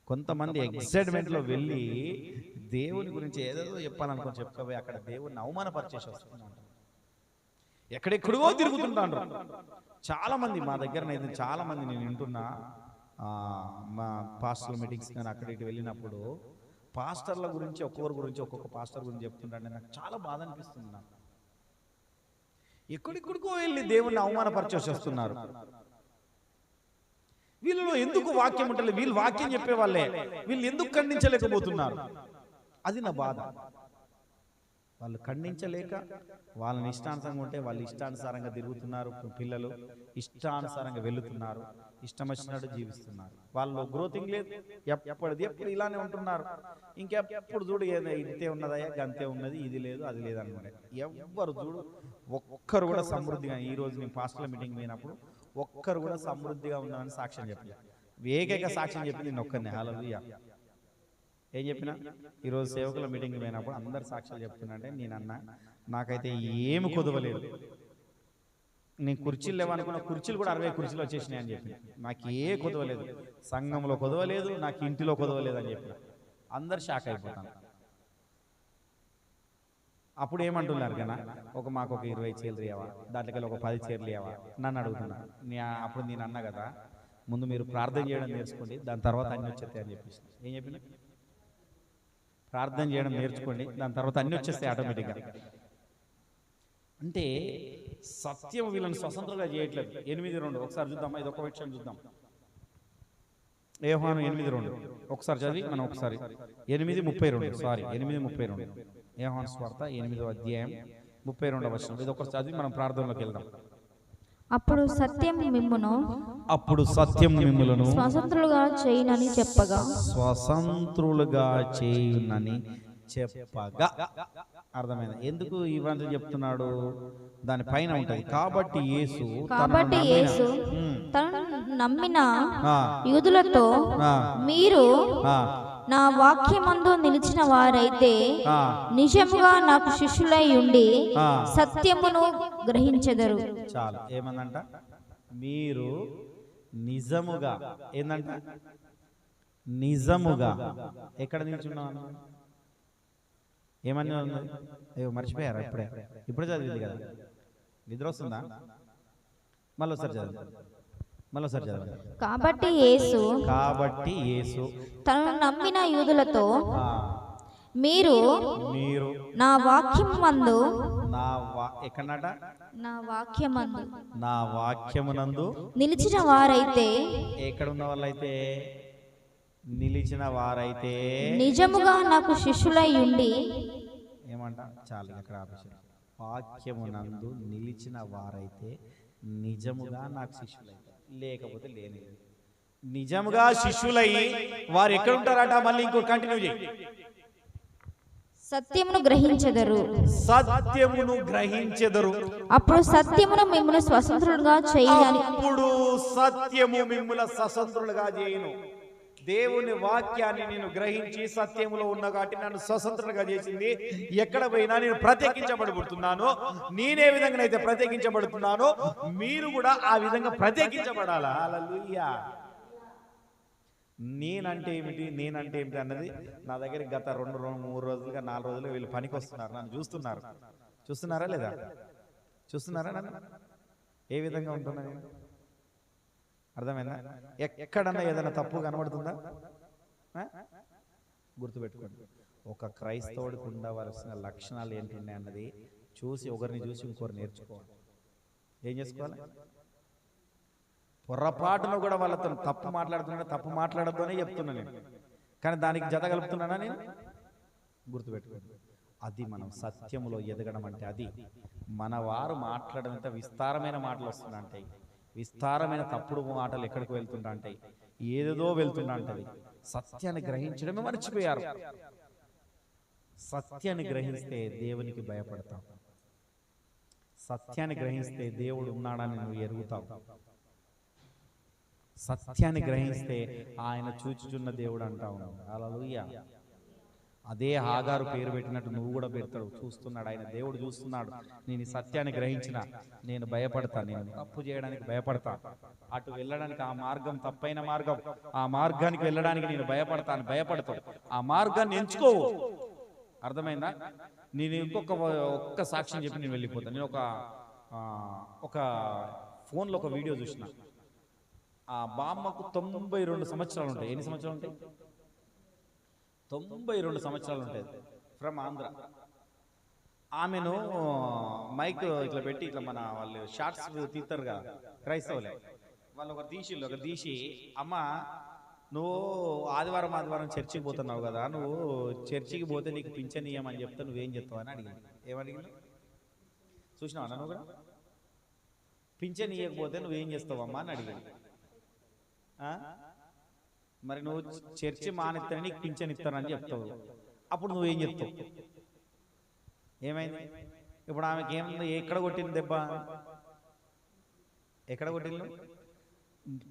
కొంతమంది ఎక్సైట్మెంట్ లో వెళ్ళి దేవుని గురించి ఏదేదో చెప్పాలనుకుని చెప్పుకోబోయి అక్కడ దేవుణ్ణి అవమానపరిచేసి వస్తున్నాడు, ఎక్కడెక్కడో తిరుగుతుంటాను. చాలా మంది మా దగ్గర చాలా మంది నేను వింటున్నా, మా పాస్టర్ల మీటింగ్స్ కానీ అక్కడ ఇటు వెళ్ళినప్పుడు పాస్టర్ల గురించి ఒక్కొక్కరి గురించి ఒక్కొక్క పాస్టర్ గురించి చెప్తుంటే నాకు చాలా బాధ అనిపిస్తుంది. నాకు ఎక్కడెక్కడికో వెళ్ళి దేవుణ్ణి అవమానపరిచేసి వస్తున్నారు. వీళ్ళలో ఎందుకు వాక్యం ఉంటలేదు? వీళ్ళు వాక్యం చెప్పే వాళ్ళే, వీళ్ళు ఎందుకు ఖండించలేకపోతున్నారు? అది నా బాధ. వాళ్ళు ఖండించలేక వాళ్ళని ఇష్టానుసారంగా ఉంటే వాళ్ళు ఇష్టానుసారంగా తిరుగుతున్నారు, పిల్లలు ఇష్టానుసారంగా వెళుతున్నారు, ఇష్టం వచ్చినట్టు జీవిస్తున్నారు. వాళ్ళు గ్రోతింగ్ లేదు, ఎప్పుడు ఇలానే ఉంటున్నారు. ఇంకెప్పుడు చూడు ఇంతే ఉన్నదయ్యా, గంతే ఉన్నది, ఇది లేదు అది లేదు అనమాట. ఎవ్వరు చూడు ఒక్కరు కూడా సమృద్ధిగా, ఈ రోజు నేను పాస్టర్ల మీటింగ్ పోయినప్పుడు ఒక్కరు కూడా సమృద్ధిగా ఉన్నారని సాక్ష్యం చెప్పిన, ఏకైక సాక్ష్యం చెప్పింది నేను ఒక్కరినే. హల్లెలూయా. ఏం చెప్పినా ఈరోజు సేవకుల మీటింగ్ పోయినప్పుడు అందరు సాక్ష్యాలు చెప్తున్నా అంటే నేను అన్నా నాకైతే ఏమి కుదవలేదు. నేను కుర్చీలు లేవనుకున్న కుర్చీలు కూడా 60 కుర్చీలు వచ్చేసినాయి అని చెప్పిన. నాకు ఏ కొదవలేదు, సంఘంలో కొదవలేదు, నాకు ఇంటిలో కొదవలేదు అని చెప్పిన. అందరు షాక్ అయిపోతాను. అప్పుడు ఏమంటున్నారు కన్నా, మాకు ఒక 20 చీరలు ఇవ్వవా, దాంట్లోకి ఒక 10 చీరలు ఇవ్వవా నన్ను అడుగుతున్నా. అప్పుడు నేను అన్నా కదా, ముందు మీరు ప్రార్థన చేయడం నేర్చుకోండి, దాని తర్వాత అన్ని వచ్చేస్తాయి అని చెప్పేసి. ఏం చెప్పిన? ప్రార్థన చేయడం నేర్చుకోండి, దాని తర్వాత అన్ని వచ్చేస్తాయి ఆటోమేటిక్గా. అంటే సత్యం వీళ్ళని స్వతంత్రంగా చేయట్లేదు. 8:2 ఒకసారి చూద్దాం, ఇది ఒక విషయం చూద్దాం. యోహాను 8:2 ఒకసారి చదివి మనం ఒకసారి 8:32 యోహాను సువార్త 8వ అధ్యాయం 32వ వచనం. ఇది ఒకసారి చదివి మనం ప్రార్థనలోకి వెళ్దాం. అప్పుడు సత్యం మిమ్ములను స్వతంత్రులుగా చేయునని చెప్పగా అర్థమైంది. ఎందుకు ఇవన్నీ చెప్తున్నాడు? దాని పైన ఉంటది. కాబట్టి యేసు తనను నమ్మిన యూదులతో, మీరు నా వాక్యమందు నిలిచిన వారైతే నిజముగా నాకు శిష్యులై ఉండి సత్యమును గ్రహించెదరు. చాలు. ఏమందంట? మీరు నిజముగా, ఏందంట? నిజముగా. ఎక్కడ నిల్చున్నాను? ఏమని ఉన్నది? అయ్యో మర్చిపోయారా? ఇప్పుడే చదివింది కదా, నిద్ర వస్తుందా? మళ్ళీసారి చదవండి. కాబట్టి యేసు తనను నమ్మిన యూదులతో, మీరు నా వాక్యమందు ఎక్కడట? నా వాక్యమునందు నిలిచిన వారైతే, ఎక్కడ ఉన్న వాళ్ళైతే? నిలిచిన వారైతే నిజముగా నాకు శిష్యులై ఉండి. ఏమంట? చాలు, ఇక్కడ వాక్యమునందు నిలిచిన వారైతే నిజముగా నాకు శిష్యులైతే, లేకపోతే లేని. నిజముగా శిష్యులయ్యి వారు ఎక్కడ ఉంటారట? మళ్ళీ ఇంకో కంటిన్యూ చేయి. సత్యమును గ్రహించెదరు. అప్పుడు సత్యమును మిమ్మును స్వతంత్రులుగా చేయను. దేవుని వాక్యాన్ని నేను గ్రహించి సత్యములో ఉన్న కాబట్టి నన్ను స్వతంత్రంగా చేసింది. ఎక్కడ పోయినా నేను ప్రత్యేకించబడుతున్నాను. నేనే విధంగా అయితే ప్రత్యేకించబడుతున్నానో మీరు కూడా ఆ విధంగా ప్రత్యేకించబడాలా. హల్లెలూయా. నేనంటే ఏమిటి అన్నది నా దగ్గర గత 2-3 రోజులుగా 4 రోజులుగా వీళ్ళు పనికి వస్తున్నారు, నన్ను చూస్తున్నారా లేదా? చూస్తున్నారా నన్ను? ఏ విధంగా ఉంటున్నా నేను? అర్థమైందా? ఎక్కడన్నా ఏదైనా తప్పు కనబడుతుందా? గుర్తుపెట్టుకోండి, ఒక క్రైస్తవుడికి ఉండవలసిన లక్షణాలు ఏంటున్నాయి అన్నది చూసి, ఒకరిని చూసి ఇంకొకరు నేర్చుకోవాలి. ఏం చేసుకోవాలి? పొరపాటును కూడా వాళ్ళతో తప్పు మాట్లాడద్దు అనే చెప్తున్నా నేను, కానీ దానికి జత కలుపుతున్నానా నేను? గుర్తుపెట్టుకోండి, అది మనం సత్యములో ఎదగడం అంటే అది. మన వారు మాట్లాడనంత విస్తారమైన మాటలు వస్తుంటాయి, విస్తారమైన తప్పుడు మాటలు ఎక్కడికి వెళ్తుంటాయి, ఏదేదో వెళ్తుంటాయి. సత్యాన్ని గ్రహించడమే మర్చిపోయారు. సత్యాన్ని గ్రహిస్తే దేవునికి భయపడతావు. సత్యాన్ని గ్రహిస్తే దేవుడు ఉన్నాడని నువ్వు ఎరుగుతావు. సత్యాన్ని గ్రహిస్తే ఆయన చూచుచున్న దేవుడు అంటావు. హల్లెలూయా. అదే హాగారు పేరు పెట్టినట్టు నువ్వు కూడా పెడతాడు. చూస్తున్నాడు ఆయన, దేవుడు చూస్తున్నాడు. నేను ఈ సత్యాన్ని గ్రహించిన, నేను భయపడతా, నేను తప్పు చేయడానికి భయపడతా, అటు వెళ్ళడానికి ఆ మార్గం తప్పైన మార్గం, ఆ మార్గానికి వెళ్ళడానికి నేను భయపడతాను. ఆ మార్గాన్ని ఎంచుకోవు. అర్థమైందా? నేను ఒక్క సాక్ష్యం చెప్పి నేను వెళ్ళిపోతాను. నేను ఒక ఫోన్లో ఒక వీడియో చూసిన. ఆ బామ్మకు 92 సంవత్సరాలు ఉంటాయి. ఎన్ని సంవత్సరాలు ఉంటాయి? 92 సంవత్సరాలు ఉంటాయి. ఫ్రమ్ ఆంధ్ర. ఆమెను మైక్ ఇట్లా పెట్టి, ఇట్లా మన వాళ్ళు షార్ట్స్ తీస్తారు కదా క్రైస్తవులే, వాళ్ళు ఒకరు తీసి, అమ్మ నువ్వు ఆదివారం చర్చికి పోతున్నావు కదా, నువ్వు చర్చికి పోతే నీకు పింఛన్ ఇయ్యమని చెప్తే నువ్వేం చెప్తావు అని అడిగింది. ఏమడిగింది చూసినావా? నన్ను కూడా పింఛన్ ఇయ్యకపోతే నువ్వేం చేస్తావమ్మా అని అడిగింది. మరి నువ్వు చర్చి మానేస్తానని నీకు పింఛన్ ఇస్తానని చెప్తావు, అప్పుడు నువ్వేం చెప్తావు? ఏమైంది ఇప్పుడు? ఆమెకి ఏముంది? ఎక్కడ కొట్టింది దెబ్బ? ఎక్కడ కొట్టింది?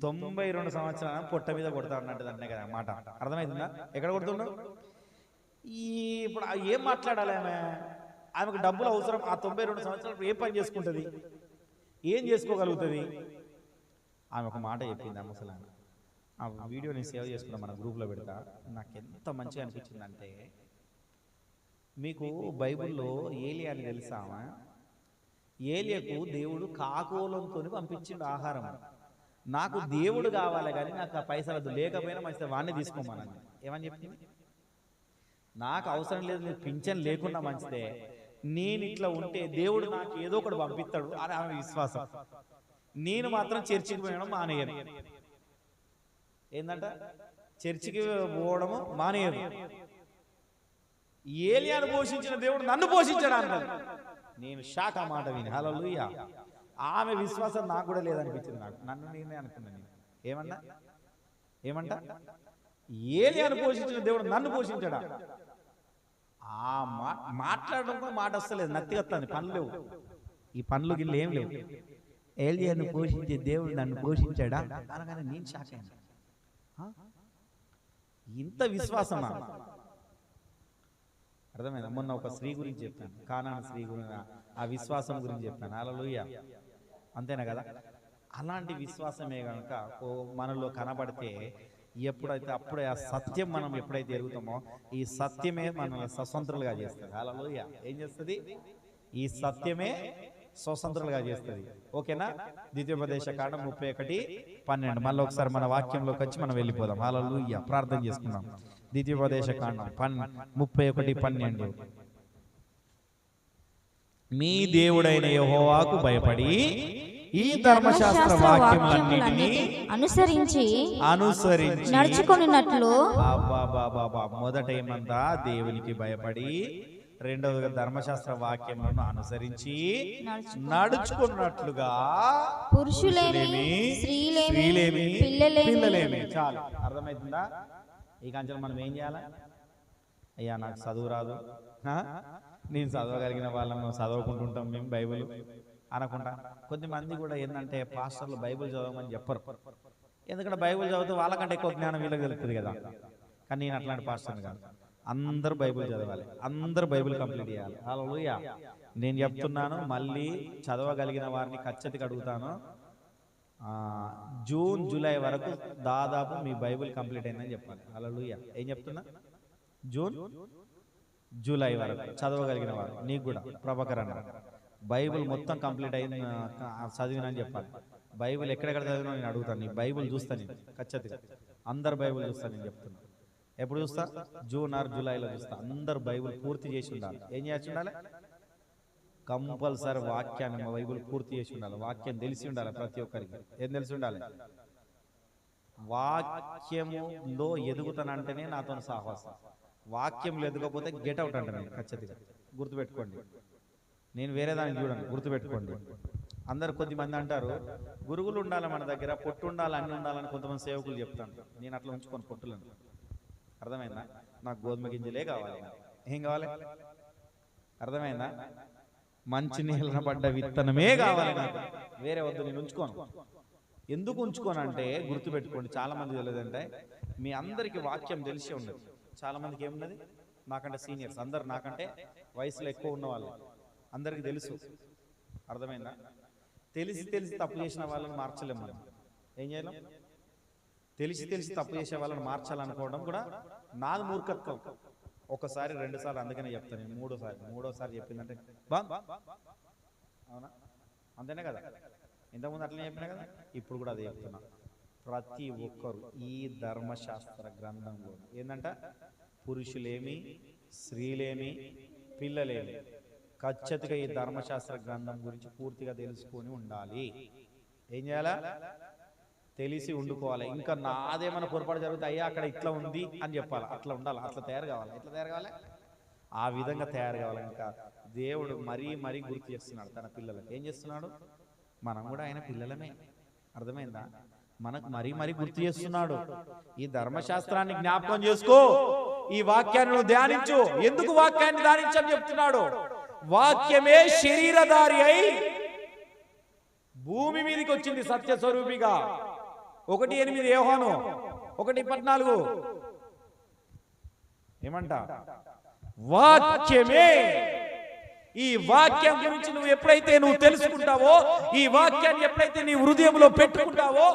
92 సంవత్సరాలు పొట్ట మీద కొడతా అన్నట్టు అన్నే కదా మాట. అర్థమవుతుందా? ఎక్కడ కొడుతున్నావు? ఇప్పుడు ఏం మాట్లాడాలి? ఆమెకు డబ్బులు అవసరం. ఆ 92 సంవత్సరాలు ఏ పని చేసుకుంటుంది? ఏం చేసుకోగలుగుతుంది? ఆమె ఒక మాట చెప్పింది అమ్మసలాన. ఆ వీడియోని సేవ్ చేసుకున్నా, మన గ్రూప్లో పెడతా. నాకు ఎంత మంచిగా అనిపించిందంటే, మీకు బైబిల్లో ఏలియా అని తెలుసా? ఏలియాకు దేవుడు కాకోలంతో పంపించిండు ఆహారం. నాకు దేవుడు కావాలి కానీ నాకు ఆ పైసలు లేకపోయినా మంచిది, వాడిని తీసుకోమని. ఏమని చెప్పింది? నాకు అవసరం లేదు, నేను పింఛన్ లేకుండా మంచిదే, నేను ఇట్లా ఉంటే దేవుడు నాకు ఏదో ఒకటి పంపిస్తాడు అని ఆమె విశ్వాసం. నేను మాత్రం చర్చికి పోయడం మానేయను. ఏంటంట? చర్చికి పోవడము మానేయదు. ఏలియాను పోషించిన దేవుడు నన్ను పోషించాడు అన్నది. నేను షాక్ ఆ మాట విని. హల్లెలూయా. ఆమె విశ్వాసం నాకు కూడా లేదనిపించింది. నన్ను నేనే అనుకున్నాను. ఏమంట? ఏలియాను పోషించిన దేవుడు నన్ను పోషించాడా? ఆ మాట్లాడడం కూడా మాట వస్తలేదు, నత్తిగత్తాను, పనులు లేవు, ఈ పనులు గిన్నెలు ఏం లేవు. ఏలియాను పోషించే దేవుడు నన్ను పోషించాడా అనగానే నేను షాక్ అయ్యాను. ఇంత విశ్వాసమా? అర్థమైందా? మొన్న ఒక స్త్రీ గురించి చెప్పాను, కానాను స్త్రీ గురించి, ఆ విశ్వాసం గురించి చెప్పాను. హల్లెలూయా. అంతేనా కదా? అలాంటి విశ్వాసమే కనుక మనలో కనబడితే ఎప్పుడైతే అప్పుడే ఆ సత్యం మనం ఎప్పుడైతే ఎరుగుతామో ఈ సత్యమే మనల్ని స్వతంత్రులుగా చేస్తుంది. హల్లెలూయా. ఏం చేస్తుంది? ఈ సత్యమే స్వతంత్రులుగా చేస్తుంది. ఓకేనా? ద్వితీయోపదేశ కాండం 31:12. మళ్ళీ ఒకసారి మన వాక్యంలోకి వచ్చి మనం వెళ్ళిపోదాం. హల్లెలూయా. ప్రార్థన చేసుకుందాం. ద్వితీయోపదేశ కాండం 31:12. మీ దేవుడైన యెహోవాకు భయపడి ఈ ధర్మశాస్త్ర వాక్యములన్నిటిని అనుసరించి నడుచుకొనున్నట్లు. మొదట ఏమంతా? దేవునికి భయపడి, రెండవదిగా ధర్మశాస్త్ర వాక్యములను అనుసరించి నడుచుకున్నట్లుగా పురుషులేమి, స్త్రీలేమి, పిల్లలేమి. చాలు. అర్థమవుతుందా? ఈ కంచెలు మనం ఏం చేయాలా? అయ్యా నాకు చదువు రాదు, నేను చదవగలిగిన వాళ్ళని చదవకుంటుంటాం మేము బైబిల్ అనకుండా. కొద్దిమంది కూడా ఏంటంటే పాస్టర్లు బైబిల్ చదవమని చెప్పరు. ఎందుకంటే బైబిల్ చదివితే వాళ్ళకంటే ఎక్కువ జ్ఞానం వీళ్ళకి తెలుస్తుంది కదా. కానీ నేను అట్లాంటి పాస్టర్ని కాదు. అందరూ బైబిల్ చదవాలి, అందరూ బైబిల్ కంప్లీట్ చేయాలి. హల్లెలూయా. నేను చెప్తున్నాను, మళ్ళీ చదవగలిగిన వారిని ఖచ్చితంగా అడుగుతాను. జూన్ జూలై వరకు దాదాపు మీ బైబిల్ కంప్లీట్ అయిందని చెప్పాలి. హల్లెలూయా. ఏం చెప్తున్నా? జూన్ జూలై వరకు చదవగలిగిన వారు, నీకు కూడా ప్రభాకర్ అన్న బైబిల్ మొత్తం కంప్లీట్ అయింది చదివినని చెప్పాలి. బైబిల్ ఎక్కడెక్కడ చదివినా నేను అడుగుతాను. నీ బైబిల్ చూస్తాను నేను ఖచ్చితంగా. అందరు బైబిల్ చూస్తాను నేను చెప్తున్నా. ఎప్పుడు చూస్తా? జూన్ ఆర్ జూలైలో చూస్తా. అందరు బైబిల్ పూర్తి చేసి ఉండాలి. ఏం చేసి ఉండాలి? కంపల్సరీ వాక్యాన్ని బైబిల్ పూర్తి చేసి ఉండాలి. వాక్యం తెలిసి ఉండాలి ప్రతి ఒక్కరికి. ఏం తెలిసి ఉండాలి? వాక్యములో ఎదుగుతానంటేనే నాతో సాహసం. వాక్యంలో ఎదగకపోతే గెట్ అవుట్ అంట నేను ఖచ్చితంగా. గుర్తుపెట్టుకోండి. నేను వేరే దాన్ని చూడండి, గుర్తుపెట్టుకోండి. అందరు కొద్దిమంది అంటారు గురువులు ఉండాలి మన దగ్గర, పొట్టు ఉండాలి, అన్ని ఉండాలని కొంతమంది సేవకులు చెప్తాను. నేను అట్లా ఉంచుకొని పొట్టులను. అర్థమైందా? నాకు గోధుమ గింజలే కావాలి. ఏం కావాలి? అర్థమైందా? మంచి నీళ్ళ పడ్డ విత్తనమే కావాలి నాకు, వేరే వద్దు. నేను ఉంచుకోను. ఎందుకు ఉంచుకోనంటే గుర్తుపెట్టుకోండి, చాలా మంది తెలియదంటే మీ అందరికీ వాక్యం తెలిసి ఉండదు. చాలా మందికి ఏమున్నది? నాకంటే సీనియర్స్ అందరు, నాకంటే వయసులో ఎక్కువ ఉన్న వాళ్ళు అందరికీ తెలుసు. అర్థమైందా? తెలిసి తప్పు చేసిన వాళ్ళని మార్చలేము మనం. ఏం చేయలేం? తెలిసి తప్పు చేసే వాళ్ళని మార్చాలనుకోవడం కూడా నాది మూర్ఖత్వం. ఒకసారి 2 సార్లు, అందుకనే చెప్తాను నేను. మూడోసారి చెప్పిందంటే అవునా? అంతేనే కదా? ఇంతకుముందు అట్లనే చెప్పినా కదా, ఇప్పుడు కూడా అదే చెప్తున్నా. ప్రతి ఒక్కరు ఈ ధర్మశాస్త్ర గ్రంథంలో ఏంటంట, పురుషులేమి, స్త్రీలేమి, పిల్లలేమి ఖచ్చితంగా ఈ ధర్మశాస్త్ర గ్రంథం గురించి పూర్తిగా తెలుసుకొని ఉండాలి. ఏం చేయాలా? తెలిసి ఉండుకోవాలి. ఇంకా నాదేమైనా పొరపాటు జరిగితే అయ్యా అక్కడ ఇట్లా ఉంది అని చెప్పాలి. అట్లా ఉండాలి, అట్లా తయారు కావాలి. ఎట్లా తయారు కావాలి? ఆ విధంగా తయారు కావాలి. ఇంకా దేవుడు మరీ గుర్తు చేస్తున్నాడు తన పిల్లలకు. ఏం చేస్తున్నాడు? మనం కూడా ఆయన పిల్లలమే. అర్థమైందా? మనకు మరీ గుర్తు చేస్తున్నాడు. ఈ ధర్మశాస్త్రాన్ని జ్ఞాపకం చేసుకో, ఈ వాక్యాన్ని ధ్యానించు. ఎందుకు వాక్యాన్ని ధ్యానించని చెప్తున్నాడు? వాక్యమే శరీరధారి అయి భూమి మీదకి వచ్చింది సత్య స్వరూపిగా. 1:8 యోహాను 1:14 ఏమంట? వాక్యమే ఈ వాక్యం గురించి నువ్వు ఎప్పుడైతే తెలుసుకుంటావో, ఈ వాక్యాన్ని ఎప్పుడైతే నీ హృదయంలో పెట్టుకుంటావో,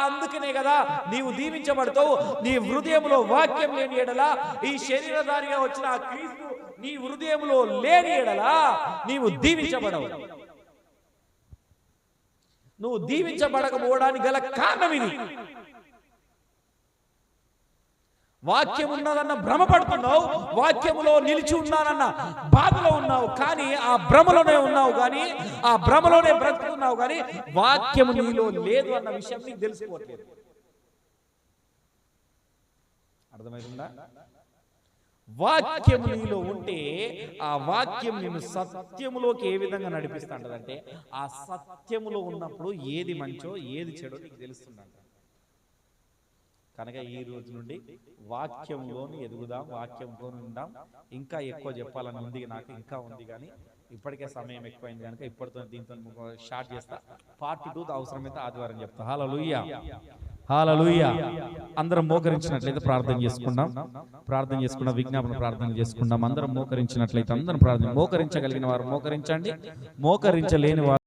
అందుకనే కదా నీవు దీవించబడతావు. నీ హృదయంలో వాక్యం లేని ఎడల, ఈ శరీరధారిగా వచ్చిన ఆ క్రీస్తు నీ హృదయంలో లేని ఎడల నీవు దీవించబడవు. నువ్వు దీవించబడకపోవడానికి గల కారణం ఇది. వాక్యం ఉన్నదన్న భ్రమపడుతున్నావు, వాక్యములో నిలిచి ఉన్నానన్న బాధలో ఉన్నావు, కానీ ఆ భ్రమలోనే ఉన్నావు, కానీ ఆ భ్రమలోనే బ్రతుకుతున్నావు, కానీ వాక్యము నీలో లేదు అన్న విషయం నీకు తెలుసుకోవట్లేదు. అర్థమవుతుందా? వాక్యము నీలో ఉంటే ఆ వాక్యం నిన్ను సత్యములోకి ఏ విధంగా నడిపిస్తుంటదంటే, ఆ సత్యములో ఉన్నప్పుడు ఏది మంచో ఏది చెడో నీకు తెలుస్తుందంట. కనుక ఈ రోజు నుండి వాక్యంలోని ఎదుగుదాం, వాక్యంతో ఉందాం. ఇంకా ఎక్కువ చెప్పాలని ఉంది నాకు, ఇంకా ఉంది, కానీ ఇప్పటికే సమయం ఎక్కువైంది కనుక ఇప్పటితో దీంతో స్టార్ట్ చేస్తా. పార్ట్ 2 అవసరమైతే ఆదివారం చెప్తా. హల్లెలూయా, హల్లెలూయా. అందరం మోకరించినట్లయితే ప్రార్థన చేసుకుందాం. విజ్ఞాపన ప్రార్థన చేసుకుందాం. అందరం మోకరించినట్లయితే అందరం ప్రార్థన. మోకరించగలిగిన వారు మోకరించండి, మోకరించలేని వారు